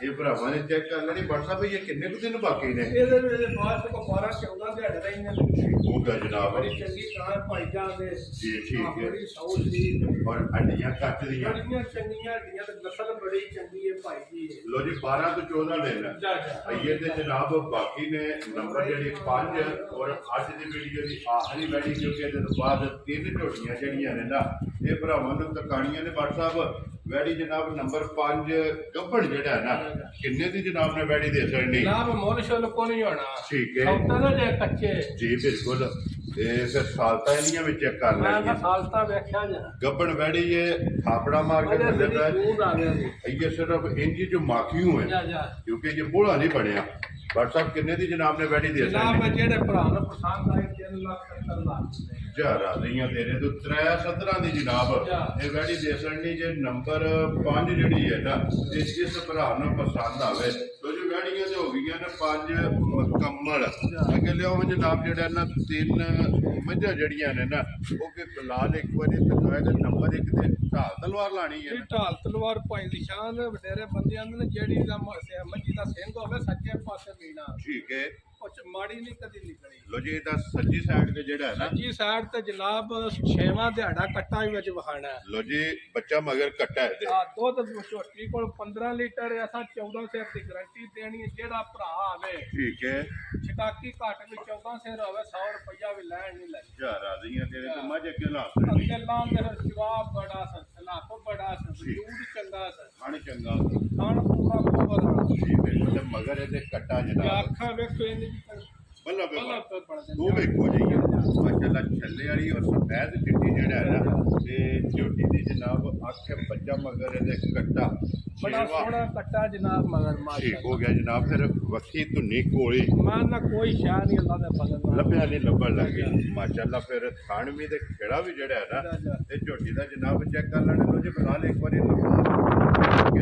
Speaker 1: ਇਹ ਭਰਾਵਾਂ ਨੇ ਚੈੱਕ ਕਰ ਲੈਣੀ WhatsApp ਵੀ ਇਹ ਕਿੰਨੇ ਕੁ ਦਿਨ ਬਾਕੀ ਨੇ
Speaker 2: ਇਹਦੇ ਵਿੱਚ ਬਾਅਦ ਕੋ 12 14 ਦਿਹਾੜੇ ਦਾ ਇਹਨੇ
Speaker 1: ਹੋ ਗਿਆ ਜਨਾਬ
Speaker 2: ਬੜੀ ਚੰਗੀ ਤਰ੍ਹਾਂ ਭਾਈ ਜਾਨ ਦੇ
Speaker 1: ਜੀ ਠੀਕ ਹੈ
Speaker 2: ਬੜੀ ਸੌ ਸੀ
Speaker 1: ਔਰ ਹੱਡੀਆਂ ਕੱਟ ਦੀਆਂ
Speaker 2: ਬੜੀਆਂ ਚੰਗੀਆਂ ਹੱਡੀਆਂ ਤੇ ਨਸਲ ਬੜੀ ਚੰਗੀ ਚੰਗੀ ਹੈ ਭਾਈ ਜੀ ਇਹ।
Speaker 1: ਲੋ ਜੀ 12 ਤੋਂ 14 ਦਿਨ
Speaker 2: ਜਾ ਜਾ
Speaker 1: ਇਹ ਤੇ ਜਨਾਬ ਬਾਕੀ ਨੇ ਨੰਬਰ ਜਿਹੜੇ 5 ਔਰ ਅੱਜ ਦੀ ਵੀਡੀਓ ਦੀ ਆਖਰੀ ਵੈਡੀ ਕਿਉਂਕਿ ਇਹਦੇ ਤੋਂ ਬਾਅਦ 3 ਝੋਟੀਆਂ ਜਿਹੜੀਆਂ ਨੇ ਨਾ ਇਹ ਭਰਾਵਾਂ ਨੂੰ ਤਕਾਣੀਆਂ ਨੇ WhatsApp ਵੈਡੀ ਜਨਾਬ ਨੰਬਰ 5 ਗੱਭਣ ਜਿਹੜਾ ਹੈ ਨਾ ਕਿੰਨੇ ਦੀ ਜਨਾਬ ਨੇ ਵੈਡੀ ਦੇ ਸਕਣੀ
Speaker 2: ਜਨਾਬ ਮੁੱਲ ਸ਼ੁੱਲ ਕੋ ਨਹੀਂ ਹੋਣਾ
Speaker 1: ਠੀਕ ਹੈ
Speaker 2: ਸੌਦਾ ਨਾ ਜੇ ਕੱਚੇ
Speaker 1: ਜੀ ਬਿਲਕੁਲ ਇਹ ਫਿਰ ਸਾਲਤਾਂ ਇਹਦੀਆਂ ਵਿੱਚ ਚੈੱਕ ਕਰ
Speaker 2: ਮੈਂ
Speaker 1: ਲੈਣੀਆਂ
Speaker 2: ਸਾਲਤਾ ਵੇਖਿਆ ਜਾ
Speaker 1: ਗੱਭਣ ਵੈੜੀ ਇਹ ਥਾਪੜਾ ਮਾਰ ਕੇ ਥੱਲੇ ਪੈ
Speaker 2: ਦੂਰ ਆ ਗਿਆ ਜੀ
Speaker 1: ਇਹ ਸਿਰਫ ਇੰਜੀ ਜੋ ਮਾਖੀਓ ਹੈ
Speaker 2: ਜਾ ਜਾ
Speaker 1: ਕਿਉਂਕਿ ਇਹ ਬੋਲਾ ਨਹੀਂ ਬਣਿਆ WhatsApp ਕਿੰਨੇ ਦੀ ਜਨਾਬ ਨੇ ਵੈਡੀ ਦੇ
Speaker 2: ਜਨਾਬ
Speaker 1: ਸਕਣੀ
Speaker 2: ਜਿਹੜੇ ਭਰਾ ਨੂੰ ਪਸੰਦ ਆਏ 3,70,000
Speaker 1: ਜਰਾ ਰਹੀਆਂ ਤੇਰੇ ਤੋਂ 317 ਦੀ ਜਨਾਬ ਇਹ ਵੈੜੀ ਦੇ ਸਕਣੀ ਜੇ ਨੰਬਰ 5 ਜਿਹੜੀ ਹੈ ਨਾ ਤੇ ਜਿਸ ਭਰਾ ਨੂੰ ਪਸੰਦ ਆਵੇ ਤੋ ਜੀ ਵੈੜੀਆਂ ਤੇ ਹੋ ਗਈਆਂ ਨੇ 5 ਮੁਕੰਮਲ ਅੱਗੇ ਲਿਆਓ ਜਨਾਬ ਜਿਹੜਾ ਨਾ 3 ਮੱਝਾਂ ਜਿਹੜੀਆਂ ਨੇ ਨਾ ਉਹ ਕਿ ਫਿਲਹਾਲ ਇੱਕ ਵਾਰੀ ਦਿਖਾਏ ਤੇ ਨੰਬਰ 1 ਤੇ ਢਾਲ ਤਲਵਾਰ ਲਾਣੀ ਹੈ
Speaker 2: ਇਹ ਢਾਲ ਤਲਵਾਰ ਭਾਈ ਦੀ ਸ਼ਾਨ ਵਡੇਰੇ ਬੰਦਿਆਂ ਨੇ ਜਿਹੜੀ ਦਾ ਮੱਝੀ ਦਾ ਸਿੰਘ ਹੋਵੇ ਸੱਜੇ ਪਾਸੇ ਮੀਣਾ
Speaker 1: ਠੀਕ ਹੈ
Speaker 2: ਕੁਛ ਮਾੜੀ ਨਹੀਂ ਕਦੀ ਨਿਕਲੀ
Speaker 1: ਲੋ ਜੀ ਇਹਦਾ ਸੱਜੀ ਸਾਈਡ ਤੇ ਜਿਹੜਾ ਹੈ ਨਾ
Speaker 2: ਸੱਜੀ ਸਾਈਡ ਤੇ ਜਨਾਬ 6ਵਾਂ ਦਿਹਾੜਾ ਕੱਟਾ ਹੀ ਵਿੱਚ ਵਹਾਣਾ
Speaker 1: ਲੋ ਜੀ ਬੱਚਾ ਮਗਰ ਕੱਟਾ ਹੈ ਤੇ
Speaker 2: ਆ ਦੁੱਧ ਝੋਟੀ ਕੋਲ 15 ਲੀਟਰ ਅਸਾਂ 14 ਸਿਰ ਦੀ ਗਾਰੰਟੀ ਦੇਣੀ ਹੈ ਜਿਹੜਾ ਭਰਾ ਆਵੇ
Speaker 1: ਠੀਕ ਹੈ
Speaker 2: ਛਟਾਕੀ ਘੱਟ ਵੀ 14 ਸਿਰ ਹੋਵੇ 100 ਰੁਪਇਆ ਵੀ ਲੈਣ ਨਹੀਂ ਲੱਗੇ
Speaker 1: ਜਾ ਰਹੀਆਂ ਤੇਰੇ ਤੇ ਮੱਝ ਅੱਗੇ ਲਾ
Speaker 2: ਅੱਗੇ ਲਾਂ ਦੇ ਫਿਰ ਜਵਾਬ ਬੜਾ ਸਰ ਸਲਾਹ ਬੜਾ ਸਰ ਵਜੂਦ ਚੰਗਾ ਸਰ
Speaker 1: ਖਾਣ ਚੰਗਾ
Speaker 2: ਖਾਣ ਪੂਰਾ ਕੋਵਰ
Speaker 1: ਠੀਕ ਹੈ ਤੇ ਮਗਰ ਇਹਦੇ ਕੱਟਾ ਜਨਾਬ
Speaker 2: ਅੱਖਾਂ ਵੇਖੋ ਇਹਦੀ
Speaker 1: ਬੱਲਾ
Speaker 2: ਬੱਲਾ
Speaker 1: ਬੱਲਾ
Speaker 2: ਪੜ ਦੇ
Speaker 1: ਦੋ ਵੇਖੋ ਜਾਈਏ ਮਾਸ਼ਾਅੱਲਾ ਛੱਲੇ ਵਾਲੀ ਔਰ ਸਫੈਦ ਚਿੱਟੀ ਜਿਹੜਾ ਹੈ ਨਾ ਤੇ ਝੋਟੀ ਦੀ ਜਨਾਬ ਅੱਖ ਬੱਚਾ ਮਗਰ ਇਹਦੇ ਕੱਟਾ
Speaker 2: ਬੜਾ
Speaker 1: ਸ਼ੇਰਵਾ
Speaker 2: ਸੋਹਣਾ ਕੱਟਾ ਜਨਾਬ ਮਗਰ
Speaker 1: ਠੀਕ
Speaker 2: ਮਾਸ਼ਾਅੱਲਾ
Speaker 1: ਹੋ ਗਿਆ ਜਨਾਬ ਫਿਰ ਵੱਖੀ ਧੁੰਨੀ ਕੋਲੀ
Speaker 2: ਮਾਂ ਨਾ ਕੋਈ ਸ਼ਾਹ ਨਹੀਂ ਅੱਲਾ ਦੇ ਫਜ਼ਲ ਨਾਲ
Speaker 1: ਲੱਭਿਆ ਨਹੀਂ ਲੱਭਣ ਲੱਗੇ ਮਾਸ਼ਾਅੱਲਾ ਫਿਰ ਖਾਣਵੀਂ ਤੇ ਖੇੜਾ ਵੀ ਜਿਹੜਾ ਹੈ ਨਾ
Speaker 2: ਜਾ।
Speaker 1: ਤੇ ਝੋਟੀ ਦਾ ਜਨਾਬ ਚੈੱਕ ਕਰ ਲੈਣੇ ਲੋ ਜੀ ਫਿਲਹਾਲ ਇੱਕ ਵਾਰੀ ਲੱਭਾ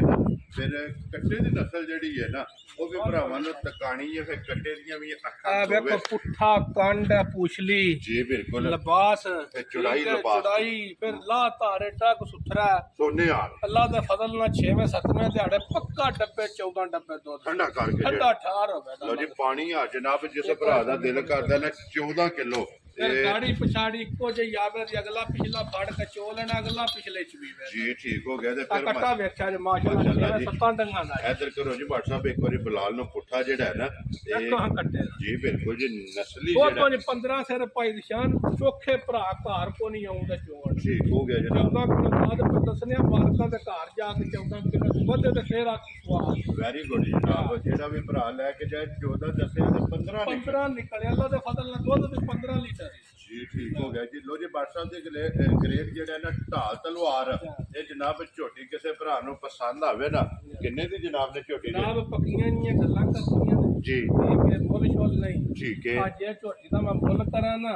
Speaker 1: ਫਿਰ ਕੱਟੇ ਦੀ ਨਸਲ ਜਿਹੜੀ ਹੈ ਨਾ ਉਹ ਵੀ ਭਰਾਵਾਂ ਨੂੰ ਤਕਾਣੀ ਹੈ ਫਿਰ ਕੱਟੇ ਦੀਆਂ ਵੀ ਅੱਖਾਂ
Speaker 2: ਆ ਵੇਖੋ ਪੁੱਠਾ ਕੰਡ ਪੁਛਲੀ
Speaker 1: ਜੀ ਬਿਲਕੁਲ
Speaker 2: ਲਿਬਾਸ
Speaker 1: ਤੇ ਚੁੜਾਈ
Speaker 2: ਠੀਕ ਹੈ,
Speaker 1: ਲਿਬਾਸ।
Speaker 2: ਚੁੜਾਈ ਫਿਰ ਲਾ ਧਾਰੇ ਟੱਕ ਸੁਥਰਾ
Speaker 1: ਸੋਨੇ ਹਾਲ
Speaker 2: ਅੱਲਾ ਦੇ ਫਜ਼ਲ ਨਾਲ 6ਵੇਂ 7ਵੇਂ ਦਿਹਾੜੇ ਪੱਕਾ ਡੱਬੇ 14 ਡੱਬੇ ਦੁੱਧ
Speaker 1: ਠੰਡਾ ਕਰਕੇ
Speaker 2: ਠੰਡਾ ਠਾਰ ਹੋਵੇ
Speaker 1: ਲੋ ਜੀ ਪਾਣੀ ਆ ਜਨਾਬ ਜਿਸ ਭਰਾ ਦਾ ਦਿਲ ਕਰਦਾ ਨਾ 14 ਕਿਲੋ
Speaker 2: ਫਿਰ ਗਾੜੀ ਪਛਾੜੀ ਇੱਕੋ ਜਿਹੀ ਆਵੇ ਤੇ ਅਗਲਾ ਪਿਛਲਾ ਫੜ ਕੇ ਚੋ ਲੈਣਾ ਅਗਲਾ ਪਿਛਲੇ ਚ ਵੀ ਵੇ
Speaker 1: ਜੀ ਠੀਕ ਹੋ ਗਿਆ ਤੇ
Speaker 2: ਆ
Speaker 1: ਫਿਰ
Speaker 2: ਕੱਟਾ ਵੇਖਿਆ ਜੇ ਮਾਸ਼ਾਅੱਲਾ
Speaker 1: ਮਾਸ਼ਾਅੱਲਾ ਜੀ।
Speaker 2: 7 ਡੰਗਾਂ ਦਾ
Speaker 1: ਇਧਰ ਕਰੋ ਜੀ WhatsApp ਇੱਕ ਵਾਰੀ ਬਲਾਲ ਨੂੰ ਪੁੱਠਾ ਜਿਹੜਾ ਹੈ ਨਾ
Speaker 2: ਦੇਖੋ ਹਾਂ ਕੱਟੇ
Speaker 1: ਜੀ ਬਿਲਕੁਲ ਜੀ ਨਸਲੀ
Speaker 2: ਉਹ
Speaker 1: ਜਿਹੜਾ
Speaker 2: ਤੋਂ 15 ਸਿਰ ਪਾਈ ਨਿਸ਼ਾਨ ਚੋਖੇ ਭਰਾ ਘਰ ਕੋ ਨਹੀਂ ਆਉਂਦਾ ਚੋਣ
Speaker 1: ਠੀਕ ਹੋ ਗਿਆ ਜਨਾਬ
Speaker 2: 14 ਕਿਲੋ ਬਾਅਦ ਫਿਰ ਦੱਸਨੇ ਆ ਮਾਲਕਾਂ ਦੇ ਘਰ ਜਾ ਕੇ 14 ਕਿਲੋ ਵਧੇ ਤੇ ਫੇਰ ਆ ਸਵਾਦ
Speaker 1: ਵੈਰੀ ਗੁੱਡ ਜਨਾਬ ਜਿਹੜਾ ਵੀ ਭਰਾ ਲੈ ਕੇ ਜਾਏ 14 ਦੱਸਿਆ ਤੇ 15 ਨਿਕਲੇ
Speaker 2: 15 ਨਿਕਲਿਆ ਅੱਲਾ ਦੇ ਫਜ਼ਲ ਨਾਲ ਦੁੱਧ ਤੇ 15 ਲੀਟਰ ਹੈ।
Speaker 1: ਜੀ ਠੀਕ ਹੋ ਗਿਆ ਜੀ ਲੋ ਜੀ WhatsApp ਦੇ ਗ੍ਰੇਡ ਜਿਹੜਾ ਨਾ ਢਾਲ ਤਲਵਾਰ ਇਹ ਜਨਾਬ ਝੋਟੀ ਕਿਸੇ ਭਰਾ ਨੂੰ ਪਸੰਦ ਆਵੇ ਨਾ ਕਿੰਨੇ ਦੀ ਜਨਾਬ ਨੇ ਝੋਟੀ ਦੀ
Speaker 2: ਜਨਾਬ ਪੱਕੀਆਂ ਜੀਆਂ ਗੱਲਾਂ ਕਰਦੀਆਂ ਨੇ
Speaker 1: ਜੀ
Speaker 2: ਠੀਕ ਹੈ ਮੁੱਲ ਛੋਲ ਨਹੀਂ
Speaker 1: ਠੀਕ ਹੈ
Speaker 2: ਅੱਜ ਇਹ ਝੋਟੀ ਦਾ ਮੈਂ ਮੁੱਲ ਕਰਾਂ ਨਾ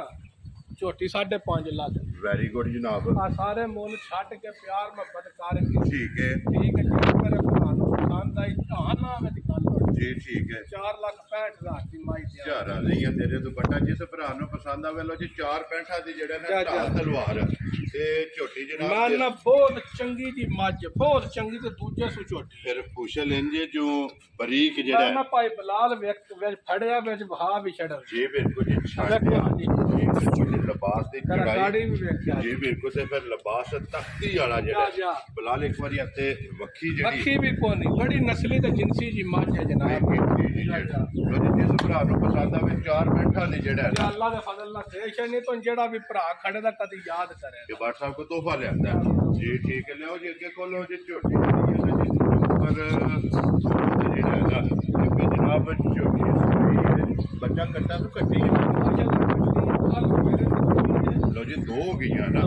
Speaker 2: ਝੋਟੀ 5.5 ਲੱਖ
Speaker 1: ਵੈਰੀ ਗੁੱਡ ਜਨਾਬ
Speaker 2: ਆ ਸਾਰੇ ਮੁੱਲ ਛੱਡ ਕੇ ਪਿਆਰ ਮੁਹੱਬਤ ਕਰਕੇ
Speaker 1: ਠੀਕ ਹੈ
Speaker 2: ਠੀਕ ਹੈ ਜੀ ਮੇਰੇ ਭਰਾ ਨੂੰ ਪਸੰਦ ਆਈ ਤਾਂ ਨਾ ਵਿੱਚ ਗੱਲ ਹੋਈ।
Speaker 1: ਜੀ ਠੀਕ ਹੈ
Speaker 2: 4,65,000 ਦੀ ਮਾਈ ਦੀ
Speaker 1: ਝਾਰਾ ਰਹੀਆਂ ਤੇਰੇ ਤੋਂ ਵੱਡਾ ਜਿਸ ਭਰਾ ਨੂੰ ਪਸੰਦ ਆਵੇ ਲੋ ਜੀ 465 ਦੀ ਜਿਹੜਾ ਨਾ
Speaker 2: ਜਾ।
Speaker 1: ਢਾਲ ਤਲਵਾਰ ਤੇ ਝੋਟੀ ਜਨਾਬ
Speaker 2: ਮੈਂ
Speaker 1: ਦੇ-
Speaker 2: ਨਾ ਬਹੁਤ ਚੰਗੀ ਦੀ ਮੱਝ ਬਹੁਤ ਚੰਗੀ ਤੇ ਦੂਜੇ ਸੂ ਝੋਟੀ
Speaker 1: ਫਿਰ ਪੁਸ਼ਲ ਇੰਜੇ ਜੋ ਬਰੀਕ ਜਿਹੜਾ
Speaker 2: ਮੈਂ ਨਾ
Speaker 1: ਹੈ
Speaker 2: ਭਾਈ ਬਲਾਲ ਵਿੱਚ ਫੜਿਆ ਵਿੱਚ ਵਹਾ ਵੀ ਛੱਡ
Speaker 1: ਜੀ ਬਿਲਕੁਲ ਜੀ ਛੱਡ
Speaker 2: ਵੇਖੋ
Speaker 1: ਗਿਆ
Speaker 2: ਹਾਂਜੀ
Speaker 1: ਬਿਲਕੁਲ ਜੀ ਲਿਬਾਸ ਦੀ
Speaker 2: ਕਰ
Speaker 1: ਚੜਾਈ
Speaker 2: ਗਾੜੀ ਵੀ ਵੇਖਿਆ
Speaker 1: ਜੀ ਬਿਲਕੁਲ ਤੇ ਫਿਰ ਲਿਬਾਸ ਤਖਤੀ ਵਾਲਾ ਜਿਹੜਾ
Speaker 2: ਜਾ।
Speaker 1: ਬਲਾਲ ਇੱਕ ਵਾਰੀ ਹੱਥੇ ਵੱਖੀ ਜਿਹੜੀ
Speaker 2: ਅੱਖੀ ਵੀ ਕੋਨੀ ਬੜੀ ਨਸਲੀ ਤੇ ਜਿੰਸੀ ਜੀ ਮੱਝ ਹੈ ਜਨਾਬ
Speaker 1: ਲੋ ਜੀ ਜਿਸ ਭਰਾ ਨੂੰ ਪਸੰਦ ਆਵੇ 4 ਮਿੰਟਾਂ ਦੀ ਜਿਹੜਾ ਹੈ
Speaker 2: ਜੇ
Speaker 1: ਨਾ
Speaker 2: ਅੱਲਾ ਦੇ ਫਜ਼ਲ ਨਾਲ ਦੇਸ਼ ਨਹੀਂ ਤਾਂ ਜਿਹੜਾ ਵੀ ਭਰਾ ਖੜੇ ਦਾ ਕਦੀ ਯਾਦ ਕਰੇ
Speaker 1: ਇਹ WhatsApp ਕੋ ਤੋਹਫਾ ਲਿਆਂਦਾ ਹੈ। ਜੀ ਠੀਕ ਹੈ ਲਿਓ ਜੀ ਅੱਗੇ ਕੋਲੋਂ ਜੀ ਝੋਟੀ ਜਿਹੜੀ ਹੈ ਜੀ ਪਰ ਜਿਹੜਾ ਹੈ ਨਾ ਇਹ ਵੀ ਜਨਾਬ ਝੋਟੀ ਸੋਈ ਹੈ ਬੱਚਾ ਕੱਟਾ ਤੋਂ ਕੱਟੀ ਹੈ ਲੋ ਜੀ 2 ਹੋ ਗਈਆਂ ਨਾ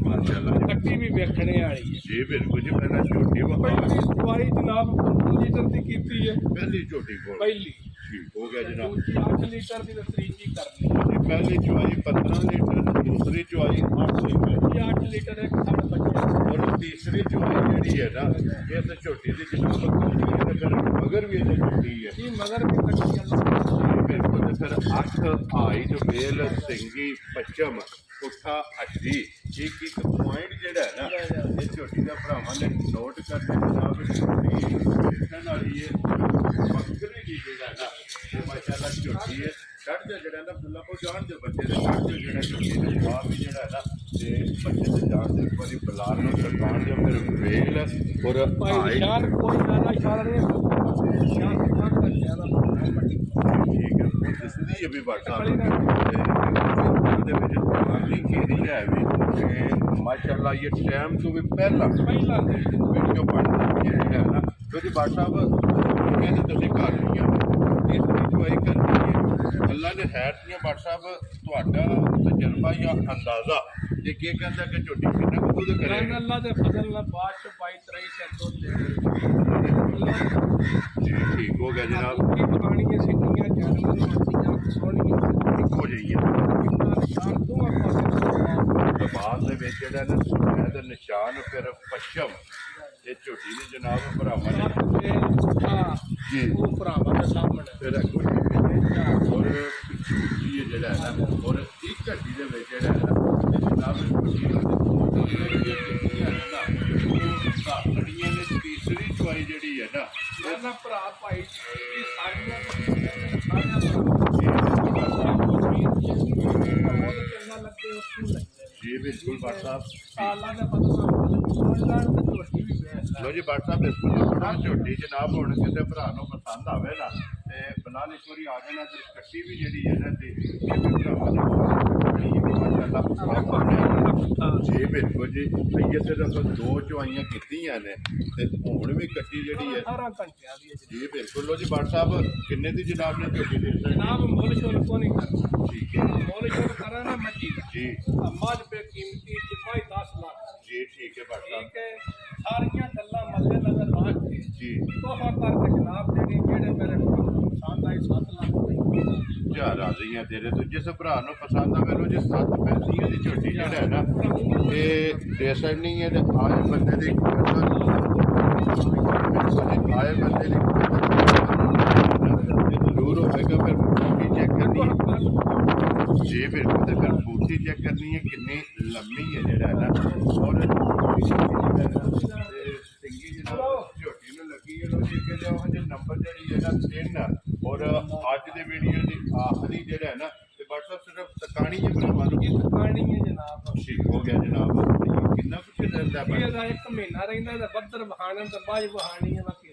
Speaker 1: ਮਾਸ਼ਾਅੱਲਾ ਜੀ
Speaker 2: ਕੱਟੀ ਵੀ ਵੇਖਣੇ ਵਾਲੀ ਹੈ
Speaker 1: ਜੀ ਬਿਲਕੁਲ ਜੀ ਪਹਿਲਾਂ ਝੋਟੀ ਵਖਾ
Speaker 2: ਪਹਿਲੀ ਦਵਾਈ ਜਨਾਬ 15 ਲੀਟਰ ਦੀ ਕੀਤੀ ਹੈ
Speaker 1: ਪਹਿਲੀ ਝੋਟੀ ਕੋਲ
Speaker 2: ਪਹਿਲੀ
Speaker 1: ਠੀਕ ਹੋ ਗਿਆ ਜਨਾਬ
Speaker 2: ਦੂਜੀ 8 ਲੀਟਰ ਦੀ ਤੇ ਤੀਜੀ ਕਰਨੀ
Speaker 1: ਜੀ ਪਹਿਲੀ ਚੁਆਈ 15 ਲੀਟਰ ਦੂਸਰੀ ਚੁਆਈ 8 ਲੀਟਰ
Speaker 2: ਇਹ 8 ਲੀਟਰ ਇੱਕ ਸਾਡੇ ਬੱਚੇ
Speaker 1: ਔਰ ਤੀਸਰੀ ਚੁਆਈ ਜਿਹੜੀ ਹੈ ਨਾ ਇਹ ਤਾਂ ਝੋਟੀ ਦੀ ਜਨਾਬ ਕੱਟੀ ਹੈ ਤੇ ਫਿਰ ਮਗਰ ਵੀ ਇਹ ਝੋਟੀ ਹੈ
Speaker 2: ਜੀ ਮਗਰ ਵੀ ਕੱਟੀ ਅੱਲਾ
Speaker 1: ਬਿਲਕੁਲ ਤੇ ਫਿਰ 8 ਆਈ ਜੋ ਮੇਲ ਸਿੰਗੀ ਪੱਚਮ ਪੁੱਠਾ ਅੱਡੀ ਇੱਕ ਪੁਆਇੰਟ ਜਿਹੜਾ ਹੈ ਨਾ ਇਹ ਝੋਟੀ ਦਾ ਭਰਾਵਾਂ ਨੇ ਨੋਟ ਕਰਦੇ ਜਨਾਬ ਝੋਟੀ ਦੇਖਣ ਵਾਲੀ ਹੈ ਬੱਕਰੀ ਦੀ ਜਿਹੜਾ ਨਾ ਇਹ ਮਾਸ਼ਾਅੱਲਾ ਝੋਟੀ ਹੈ ਕੱਢ ਜਿਹੜਾ ਨਾ ਅਬਦੁੱਲਾ ਕੋ ਜਾਣ ਦੇ ਬੱਚੇ ਦੇ ਕੱਢ ਜਿਹੜਾ ਝੋਟੀ ਦਾ ਜਵਾਬ ਵੀ ਜਿਹੜਾ ਹੈ ਨਾ ਤੇ ਬੱਚੇ ਦੇ ਜਾਣ ਦੇ ਇੱਕ ਵਾਰੀ ਬਲਾਲ ਨੂੰ ਸਰਕਾਰ ਦੇ ਫਿਰ ਵੇਲ ਔਰ
Speaker 2: ਭਾਈ
Speaker 1: ਆਏ
Speaker 2: ਨਿਸ਼ਾਨ ਕੋਈ ਜ਼ਿਆਦਾ ਇਸ਼ਾਰਾ ਨਹੀਂ ਕਰਦਾ ਨਿਸ਼ਾਨ ਕਿੰਨਾ ਕਰ ਜ਼ਿਆਦਾ
Speaker 1: ਠੀਕ ਹੈ ਇਸ ਲਈ ਇਹ ਵੀ ਬਾਟਾ ਦੇ ਵਿੱਚ ਤੁਹਾਡੀ ਖੇਰੀ ਹੈ ਵੀ ਕਿ ਮਾਸ਼ਾਅੱਲਾ ਇਹ ਟਾਈਮ ਤੋਂ ਵੀ ਪਹਿਲਾਂ
Speaker 2: ਪਹਿਲਾਂ
Speaker 1: ਵੀਡੀਓ ਬਣ ਰਹੀ ਹੈ ਨਾ ਕਿਉਂਕਿ ਬਾਟਾ ਕਹਿੰਦੇ ਤੁਸੀਂ ਘਰ ਨਹੀਂ ਆ ਇਸ ਦੀ ਚੁਆਈ ਕਰਨੀ ਹੈ ਅੱਲਾ ਨੇ ਹੈਰ ਦੀਆਂ ਬਾਟ ਸਾਹਿਬ ਤੁਹਾਡਾ ਤਜਰਬਾ ਜਾਂ ਅੰਦਾਜ਼ਾ ਇਹ ਕੀ ਕਹਿੰਦਾ ਕਿ ਝੋਟੀ ਕਿੰਨਾ ਕੁ ਦੁੱਧ ਕਰੇਗਾ
Speaker 2: ਅੱਲਾ ਦੇ ਫਜ਼ਲ ਨਾਲ ਬਾਅਦ ਚ 22 23 ਸੈਟ ਦੁੱਧ
Speaker 1: ਜੀ ਠੀਕ ਹੋ ਗਿਆ ਜਨਾਬ
Speaker 2: ਕੀ ਪਾਣੀਆਂ ਸਿੱਧੀਆਂ ਜਾਨਵਰਾਂ ਮੱਛੀਆਂ ਸੋਹਣੀਆਂ
Speaker 1: ਹੋ ਜਾਈਏ
Speaker 2: ਕਿੰਨਾ ਨਿਸ਼ਾਨ ਦੋਵਾਂ ਪਾਸੇ
Speaker 1: ਦਬਾਅ ਦੇ ਵਿੱਚ ਜਿਹੜਾ ਨਾ ਸੁਨਹਿਰ ਦਾ ਨਿਸ਼ਾਨ ਫਿਰ ਪੱਛਮ ਇਹ ਝੋਟੀ ਦੀ ਜਨਾਬ ਭਰਾਵਾਂ ਨੇ
Speaker 2: ਜੀ ਉਹ ਭਰਾਵਾਂ ਦੇ ਸਾਹਮਣੇ
Speaker 1: ਫਿਰ ਅੱਗੋਂ ਔਰ ਝੂਠੀ ਜਿਹੜਾ ਹੈ ਨਾ ਔਰ ਇੱਕ ਘੱਟੀ ਦੇ ਵਿੱਚ ਜਿਹੜਾ ਹੈ ਨਾ ਇਹ ਜਨਾਬ ਲੜੀਆਂ ਨੇ ਤੀਸਰੀ ਚੁਆਈ ਜਿਹੜੀ ਹੈ ਨਾ
Speaker 2: ਇਹਨਾਂ ਭਰਾ ਭਾਈ ਇਹ ਸਾਰੀਆਂ ਸਾਰਿਆਂ ਚੰਗਾ ਲੱਗੇ ਉਸ ਨੂੰ ਲੱਗੇ
Speaker 1: ਜੀ ਬਿਲਕੁਲ ਬਾਟ ਸਾਹਿਬ
Speaker 2: ਸਾਲਾਂ ਦਾ ਪਤਾ ਸਮਝਦਾਰ ਤੇ ਝੋਟੀ ਵੀ ਬੈਠ
Speaker 1: ਲੋ ਜੀ ਬਾਟ ਸਾਹਿਬ ਬਿਲਕੁਲ ਥੋੜਾ ਝੋਟੀ ਜਨਾਬ ਹੁਣ ਕਿਸੇ ਭਰਾ ਨੂੰ ਪਸੰਦ ਆਵੇ ਨਾ ਤੇ ਬਲਾਲ ਇੱਕ ਵਾਰੀ ਆ ਜਾਣਾ ਤੇ ਕੱਟੀ ਵੀ ਜਿਹੜੀ ਹੈ ਨਾ ਤੇ ਇਹ ਵੀ ਭਰਾਵਾਂ ਦੀ ਮਾਸ਼ਾਅੱਲਾ ਜੀ ਬਿਲਕੁਲ ਜੀ ਇਹ ਸਿਰਫ ਦੋ ਚੁਆਈਆਂ ਕੀਤੀਆਂ ਨੇ ਤੇ ਹੁਣ ਵੀ ਕੱਟੀ ਜਿਹੜੀ ਹੈ
Speaker 2: 18 ਘੰਟਿਆਂ ਦੀ ਹੈ
Speaker 1: ਜੀ ਬਿਲਕੁਲ ਲੋ ਜੀ ਬਾਟ ਸਾਹਿਬ ਕਿੰਨੇ ਦੀ ਜਨਾਬ ਨੇ ਝੋਟੀ ਦੇ ਦਿੱਤੀ
Speaker 2: ਜਨਾਬ ਮੁੱਲ ਸ਼ੁਲ ਕੋ ਨਹੀਂ ਕਰਦਾ
Speaker 1: ਠੀਕ ਹੈ
Speaker 2: ਮੁੱਲ ਸ਼ੁਲ ਕਰਾਂ ਨਾ ਮੱਜੀ ਦਾ
Speaker 1: ਜੀ
Speaker 2: ਮੱਝ ਬੇ ਕੀਮਤੀ ਜਿਮਾਈ 10 ਲੱਖ
Speaker 1: ਜੀ ਠੀਕ ਹੈ ਬਾਟ ਸਾਹਿਬ
Speaker 2: ਠੀਕ ਹੈ ਸਾਰੀਆਂ ਗੱਲਾਂ ਮੱਲੇ ਨਜ਼ਰ ਲਾ ਕੇ
Speaker 1: ਜੀ
Speaker 2: ਤੋਹਫਾ ਕਰਕੇ ਜਨਾਬ ਜਿਹੜੀ ਜਿਹੜੇ ਮੇਰੇ ਕੋਲ ਪਸੰਦ ਆਈ 7 ਲੱਖ ਰੁਪਏ
Speaker 1: ਜਾ ਰਾਜ਼ੀਆਂ ਤੇਰੇ ਤੋਂ ਜਿਸ ਭਰਾ ਨੂੰ ਪਸੰਦ ਆਵੇ ਲੋ ਜੀ 7 ਪੈਂਤੀਆਂ ਦੀ ਝੋਟੀ ਜਿਹੜਾ ਹੈ ਨਾ ਇਹ ਡੈਸਡ ਨਹੀਂ ਹੈ ਤੇ ਆਏ ਬੰਦੇ ਦੀ ਆਏ ਬੰਦੇ ਦੀ ਜ਼ਰੂਰ ਹੋਵੇਗਾ ਫਿਰ ਫੂਟੀ ਚੈੱਕ ਕਰਨੀ ਹੈ ਜੀ ਬਿਲਕੁਲ ਤੇ ਫਿਰ ਫੂਟੀ ਚੈੱਕ ਕਰਨੀ ਹੈ ਕਿੰਨੀ ਲੰਮੀ ਹੈ ਜਿਹੜਾ ਹੈ ਨਾ ਔਰ ਸਿੰਗੀ ਜਨਾਬ ਝੋਟੀ ਨੂੰ ਲੱਗੀ ਹੈ ਲੋ ਜੀ ਕਿ ਜੋ ਨੰਬਰ ਜਿਹੜੀ ਹੈ ਨਾ 3 ਔਰ ਅੱਜ ਦੇ ਵੀਡੀਓ ਦੀ ਆਖਰੀ ਜਿਹੜਾ ਹੈ ਨਾ ਤੇ WhatsApp ਸਿਰਫ ਤਕਾਣੀ ਹੈ ਭਰਾਵਾਂ ਨੂੰ
Speaker 2: ਇਹ ਦੁਕਾਨੀ ਹੈ ਜਨਾਬ
Speaker 1: ਠੀਕ ਹੋ ਗਿਆ ਜਨਾਬ ਕਿੰਨਾ ਕੁਛ ਰਹਿੰਦਾ ਹੈ
Speaker 2: ਇਹਦਾ 1 ਮਹੀਨਾ ਰਹਿੰਦਾ ਤੇ ਬੱਦਰ ਬਹਾਣੇ ਤੇ ਬਾਜ ਬਹਾਣੀ ਹੈ ਬਾਕੀ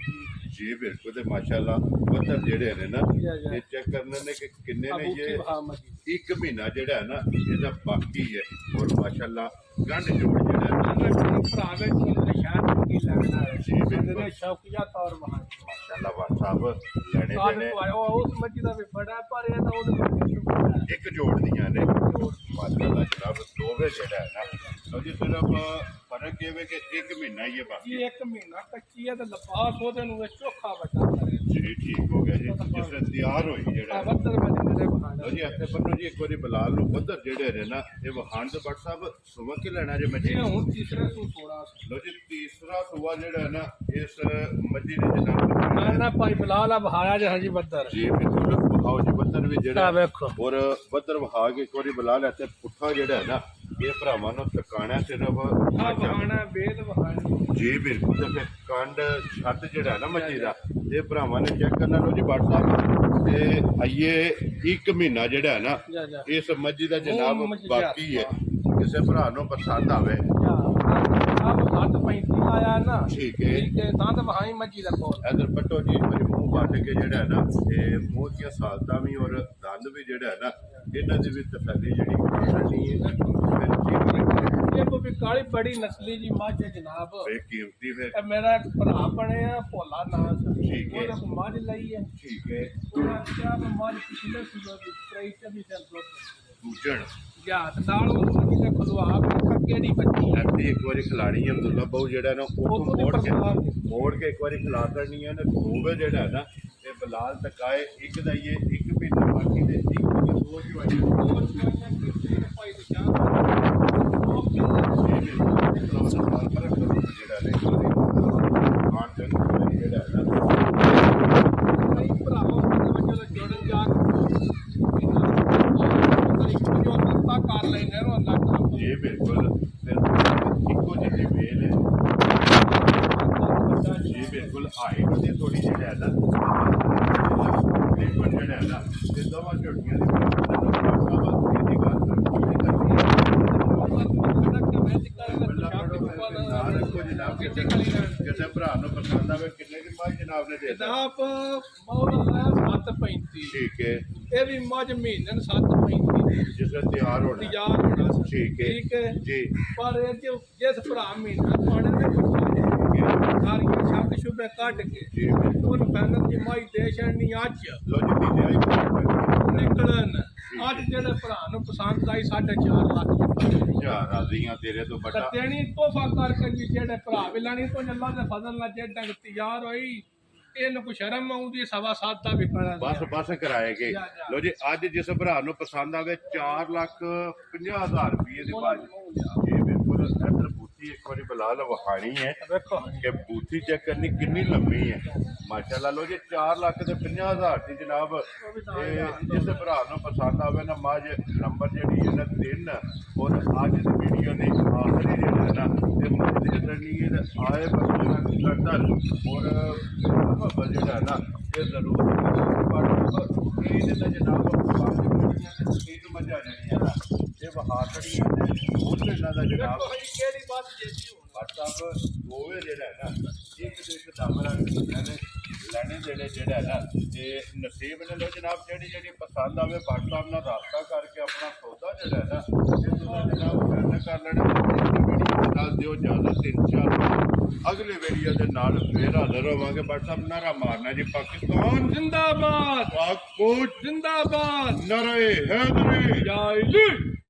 Speaker 1: ਜੀ ਬਿਲਕੁਲ ਤੇ ਮਾਸ਼ਾਅੱਲਾ ਬੱਤਰ ਜਿਹੜੇ ਨੇ ਨਾ ਇਹ ਚੈੱਕ ਕਰਨੇ ਨੇ ਕਿ ਕਿੰਨੇ ਨੇ ਇਹ 1 ਮਹੀਨਾ ਜਿਹੜਾ ਹੈ ਨਾ ਇਹਦਾ ਬਾਕੀ ਹੈ ਔਰ ਮਾਸ਼ਾਅੱਲਾ ਗੰਢ ਜੋੜ ਜਿਹੜਾ ਹੈ
Speaker 2: ਭਰਾਵੇ ਨਿਸ਼ਾਨ ਕੀ ਲੱਗਦਾ ਹੈ
Speaker 1: ਜੀ ਬਿਲਕੁਲ
Speaker 2: ਇਹਦੇ ਸ਼ੌਕੀਆ ਤੌਰ ਬਹਾਣੇ
Speaker 1: ਮਾਸ਼ਾਅੱਲਾ ਬਾਤ ਸਾਹਿਬ ਲੈਣੇ ਦੇ ਨੇ
Speaker 2: ਉਹ ਉਸ ਮੱਜੀ ਦਾ ਵੀ ਬੜਾ ਪਰ ਇਹ ਤਾਂ ਉਹਦੇ
Speaker 1: ਇੱਕ ਜੋੜ ਦੀਆਂ ਨੇ ਮਾਸ਼ਾਅੱਲਾ ਜਨਾਬ ਦੋਵੇਂ ਜਿਹੜਾ ਹੈ ਨਾ ਲੋ ਜੀ ਸਿਰਫ ਫਰਕ ਇਹ ਵੇ ਕਿ 1 ਮਹੀਨਾ ਹੀ ਹੈ ਬਾਕੀ
Speaker 2: ਜੀ 1 ਮਹੀਨਾ ਕੱਚੀ ਹੈ ਤੇ ਲਪਾਸ ਉਹਦੇ ਨੂੰ ਵਿੱਚ ਚੋਖਾ ਵੱਡਾ ਕਰੇ
Speaker 1: ਜੀ ਠੀਕ ਹੋ ਗਿਆ ਜੀ ਜਿਸ ਤਰ੍ਹਾਂ ਤਿਆਰ ਹੋਈ ਜਿਹੜਾ
Speaker 2: ਬੱਦਰ ਮੇਰੇ ਬਹਾਣੇ
Speaker 1: ਲੋ ਜੀ ਇੱਥੇ ਬੰਨੋ ਜੀ ਇੱਕ ਵਾਰੀ ਬਲਾਲ ਨੂੰ ਬੱਦਰ ਜਿਹੜੇ ਨੇ ਨਾ ਇਹ ਵਹਾਨ ਦੇ ਬੱਟ ਸਾਹਿਬ ਸੁਬਹ ਕੇ ਲੈਣਾ ਜੇ ਮੱਝੀ
Speaker 2: ਇਹ ਹੁਣ ਤੀਸਰੇ ਤੋਂ ਥੋੜਾ
Speaker 1: ਲੋ ਜੀ ਤੀਸਰਾ ਸੁਬਹ ਜਿਹੜਾ ਹੈ ਨਾ ਇਸ ਮੱਝੀ ਦੇ ਜਨਾਬ
Speaker 2: ਨਾ ਨਾ ਭਾਈ ਬਲਾਲ ਆ ਬਹਾਇਆ ਜੇ ਹਾਂਜੀ ਬੱਦਰ
Speaker 1: ਜੀ ਬਿਲਕੁਲ ਵਹਾਓ ਜੀ ਬੱਦਰ ਵੀ ਜਿਹੜਾ
Speaker 2: ਵੇਖੋ
Speaker 1: ਔਰ ਬੱਦਰ ਵਹਾ ਕੇ ਇੱਕ ਵਾਰੀ ਬਲਾਲ ਇੱਥੇ ਪੁੱਠਾ ਜਿਹੜਾ ਹੈ ਨਾ ਇਹ ਭਰਾਵਾਂ ਨੂੰ ਟਿਕਾਣਾ ਸਿਰਫ
Speaker 2: ਆ ਬਹਾਣਾ ਵੇਦ ਬਹਾਣੀ
Speaker 1: ਜੀ ਬਿਲਕੁਲ ਤੇ ਫਿਰ ਕੰਡ ਛੱਤ ਜਿਹੜਾ ਹੈ ਨਾ ਮੱਝੀ ਦਾ ਇਹ ਭਰਾਵਾਂ ਨੇ ਚੈੱਕ ਕਰਨਾ ਲੋ ਜੀ ਬੱਟ ਸਾਹਿਬ ਤੇ ਆਈਏ 1 ਮਹੀਨਾ ਜਿਹੜਾ ਹੈ ਨਾ ਇਸ ਮੱਝੀ ਦਾ ਜਨਾਬ ਬਾਕੀ ਹੈ ਕਿਸੇ ਭਰਾ ਨੂੰ ਪਸੰਦ ਆਵੇ
Speaker 2: ਆਪ 735 ਆਇਆ ਨਾ
Speaker 1: ਠੀਕ ਹੈ
Speaker 2: ਤਾਂ ਤਾਂ ਵਹਾਈ ਮੱਜੀ ਦਾ ਕੋਲ
Speaker 1: ਇਧਰ ਪੱਟੋ ਜੀ ਮੇਰੇ ਮੂੰਹ ਵੱਟ ਕੇ ਜਿਹੜਾ ਹੈ ਨਾ ਇਹ ਮੂੰਹ ਦੀਆਂ ਸਾਲਤਾਂ ਵੀ ਔਰ ਦੰਦ ਵੀ ਜਿਹੜਾ ਹੈ ਨਾ ਇਹਨਾਂ ਦੀ ਵੀ ਤਸੱਲੀ ਜਿਹੜੀ ਕਰਨੀ ਹੈ
Speaker 2: ਇਹ ਕੋਈ ਕਾਲੀ ਬੜੀ ਨਸਲੀ ਜੀ ਮੱਝ ਹੈ ਜਨਾਬ
Speaker 1: ਇਹ ਕੀਮਤੀ ਫਿਰ
Speaker 2: ਇਹ ਮੇਰਾ ਇੱਕ ਭਰਾ ਬਣਿਆ ਭੋਲਾ ਨਾਂ ਸੀ
Speaker 1: ਠੀਕ ਹੈ।
Speaker 2: ਉਹਦਾ ਕੋਈ ਮੱਝ ਲਈ ਹੈ
Speaker 1: ਠੀਕ ਹੈ
Speaker 2: ਉਹਨਾਂ ਕਿਹਾ ਮੈਂ ਮੱਝ ਪਿਛਲੇ ਸੂਬੇ ਦੀ ਪ੍ਰਾਈਸ ਵੀ ਸੈਲ ਦੋ
Speaker 1: ਦੂਜਣ
Speaker 2: ਜਾਂ ਨਾਲ ਉਹ ਮੱਝ ਦਾ ਖਲਵਾ ਕੇ ਕਿਹੜੀ ਬੱਚੀ ਹੈ
Speaker 1: ਐਂਟੀ ਇੱਕ ਵਾਰੀ ਖਿਲਾੜੀ ਅਬਦੁੱਲਾ ਬਾਊ ਜਿਹੜਾ ਨਾ ਉਹ ਮੋੜ ਕੇ ਇੱਕ ਵਾਰੀ ਖਿਲਾ ਕਰਨੀ ਹੈ ਨਾ ਦੋਵੇਂ ਜਿਹੜਾ ਹੈ ਨਾ ਇਹ ਬਲਾਲ ਤਕਾਏ ਇੱਕ ਦਾ ਹੀ 1 ਮਹੀਨਾ ਬਾਕੀ ਦੇ ਇੱਕ ਜਾਂ ਦੋ ਹੀ ਹੋਏ
Speaker 2: ਭਾਈ ਦੇ ਚਾਹ
Speaker 1: ਜਿਹੜਾ ਨੇ ਕਾਂਟਨ ਜਿਹੜਾ ਹੈ ਨਾ
Speaker 2: ਭਰਾਵਾਂ ਜਦੋਂ ਜੋੜਨ ਜਾ ਕਰ ਲੈਣੇ ਰੋ ਅੱਲਾਹ
Speaker 1: ਜੀ ਬਿਲਕੁਲ ਫਿਰ ਇੱਕੋ ਜਿਹੀ ਵੇਲ ਹੈ ਜੀ ਬਿਲਕੁਲ ਹਾਈਟ ਉਹਦੀ ਥੋੜੀ ਜਿਹੀ ਹੈ ਨਾ ਲੇਕਿਨ ਜਿਹੜਾ ਹੈ ਨਾ ਇਹ ਦੋਵਾਂ ਝੋਟੀਆਂ ਦੀ ਗੱਲ ਜਨਾਬ
Speaker 2: ਕਿੱਥੇ ਕਰੀ ਲੈਣ
Speaker 1: ਕਿਸੇ ਭਰਾ ਨੂੰ ਪਸੰਦ ਆਵੇ ਕਿੰਨੇ ਦੀ ਮੱਝ ਜਨਾਬ ਨੇ ਦੇ ਦਿੱਤਾ
Speaker 2: ਜਨਾਬ ਮੌਲ ਹੈ 735
Speaker 1: ਠੀਕ ਹੈ
Speaker 2: ਇਹ ਵੀ ਮੱਝ ਮਹੀਨੇ ਨੂੰ 735
Speaker 1: ਜਿਸ ਵੇਲੇ ਤਿਆਰ ਹੋਣਾ
Speaker 2: ਤਿਆਰ ਹੋਣਾ ਸੀ।
Speaker 1: ਠੀਕ ਹੈ
Speaker 2: ਠੀਕ ਹੈ
Speaker 1: ਜੀ
Speaker 2: ਪਰ ਇਹ ਜਿਸ ਭਰਾ ਮਹੀਨਾ ਪਾਣੇ ਦੇ ਸਾਰੀਆਂ ਸ਼ਬਦ ਸ਼ੁਭੇ ਕੱਢ ਕੇ
Speaker 1: ਜੀ ਬਿਲਕੁਲ
Speaker 2: ਉਹਨੂੰ ਪੈਨਲ ਦੀ ਮਾਈ ਦੇ ਛੜਨੀ ਅੱਜ
Speaker 1: ਲੋ ਜੀ ਮਹੀਨੇ ਆਈ
Speaker 2: ਨਿਕਲਣ ਅੱਜ ਜਿਹੜੇ ਭਰਾ ਨੂੰ ਪਸੰਦ ਆਈ 4.5 ਲੱਖ
Speaker 1: ਯਾਰ ਰਾਜ਼ੀਆਂ ਤੇਰੇ ਤੋਂ
Speaker 2: ਤਾਂ
Speaker 1: ਵੱਡਾ
Speaker 2: ਦੇਣੀ ਤੋਹਫਾ ਕਰਕੇ ਜੀ ਜਿਹੜੇ ਭਰਾ ਵੀ ਲੈਣੀ ਤੋਂ ਅੱਲਾ ਦੇ ਫਜ਼ਲ ਨਾਲ ਜੇ ਤੱਕ ਤਿਆਰ ਹੋਈ ਇਹਨੂੰ ਕੋਈ ਸ਼ਰਮ ਆਉਂਦੀ 7.5 ਦਾ ਵੀ ਪੈਣਾ
Speaker 1: ਬਸ ਕਰਾਏਗੇ ਲੋ ਜੀ ਅੱਜ ਜਿਸ ਭਰਾ ਨੂੰ ਪਸੰਦ ਆਵੇ 4,50,000 ਰੁਪਏ ਦੀ ਬਾਜ ਇਹ ਬਿਲਕੁਲ ਇੱਧਰ ਬੂਥੀ ਇੱਕ ਵਾਰੀ ਬਲਾਲ ਵਖਾਣੀ ਹੈ
Speaker 2: ਵੇਖੋ
Speaker 1: ਕਿ ਬੂਥੀ ਚੈੱਕ ਕਰਨੀ ਕਿੰਨੀ ਲੰਮੀ ਹੈ ਮਾਸ਼ਾਅੱਲਾ ਲੋ ਜੀ 4,50,000 ਦੀ ਜਨਾਬ ਇਹ ਜਿਸ ਭਰਾ ਨੂੰ ਪਸੰਦ ਆਵੇ ਨਾ ਮਾਜ ਨੰਬਰ ਜਿਹੜੀ ਹੈ ਨਾ 3 ਔਰ ਅੱਜ ਦੀ ਵੀਡੀਓ ਦੇ ਆਖਰੀ ਜਿਹੜਾ ਹੈ ਨਾ ਇਹ ਮੱਝ ਦੇ ਟਰਨੀ ਆਏ ਬੰਦੇ ਨਾਲ ਕਰਦਲ ਔਰ ਜਿਹੜਾ ਨਾ ਇਹ ਜ਼ਰੂਰ ਇਹ ਤਾਂ ਜਨਾਬ ਪੰਜ ਵੀਡੀਆਂ ਤੇ ਤਿੰਨ ਮੱਝਾਂ ਜਿਹੜੀਆਂ ਨਾ ਇਹ ਵਹਾ ਕੜੀਆਂ ਨੇ ਉਹ ਇਹਨਾਂ ਦਾ ਜਨਾਬ
Speaker 2: ਵੇਖੋ ਜੀ ਕਿਹੜੀ ਬਾਤ ਜੇਜੀ ਹੋਣਾ
Speaker 1: WhatsApp ਦੋਵੇਂ ਜਿਹੜਾ ਹੈ ਨਾ ਇੱਕ ਤੋਂ ਇੱਕ ਦਮ ਨੇ ਲੈਣੇ ਦੇਣੇ ਜਿਹੜਾ ਹੈ ਨਾ ਤੇ ਨਸੀਬ ਨੇ ਲੋ ਜਨਾਬ ਜਿਹੜੀ ਪਸੰਦ ਆਵੇ WhatsApp ਨਾਲ ਰਾਬਤਾ ਕਰਕੇ ਆਪਣਾ ਸੌਦਾ ਜਿਹੜਾ ਹੈ ਨਾ ਇਹ ਤੁਸੀਂ ਜਨਾਬ ਫੈਸਲਾ ਕਰ ਲੈਣਾ ਨਾਲ ਦਿਓ ਇਜਾਜ਼ਤ ਇਨਸ਼ਾਅੱਲਾ ਅਗਲੇ ਵੀਡੀਓ ਦੇ ਨਾਲ ਫੇਰ ਹਾਜ਼ਰ ਹੋਵਾਂਗੇ WhatsApp ਨਾਰਾ ਮਾਰਨਾ ਜੀ ਪਾਕਿਸਤਾਨ
Speaker 2: ਜ਼ਿੰਦਾਬਾਦ
Speaker 1: ਪਾਕ ਕੋਟ
Speaker 2: ਜ਼ਿੰਦਾਬਾਦ
Speaker 1: ਨਾਰੇ ਹੈਦਰੀ
Speaker 2: ਜੈ ਹਿੰਦ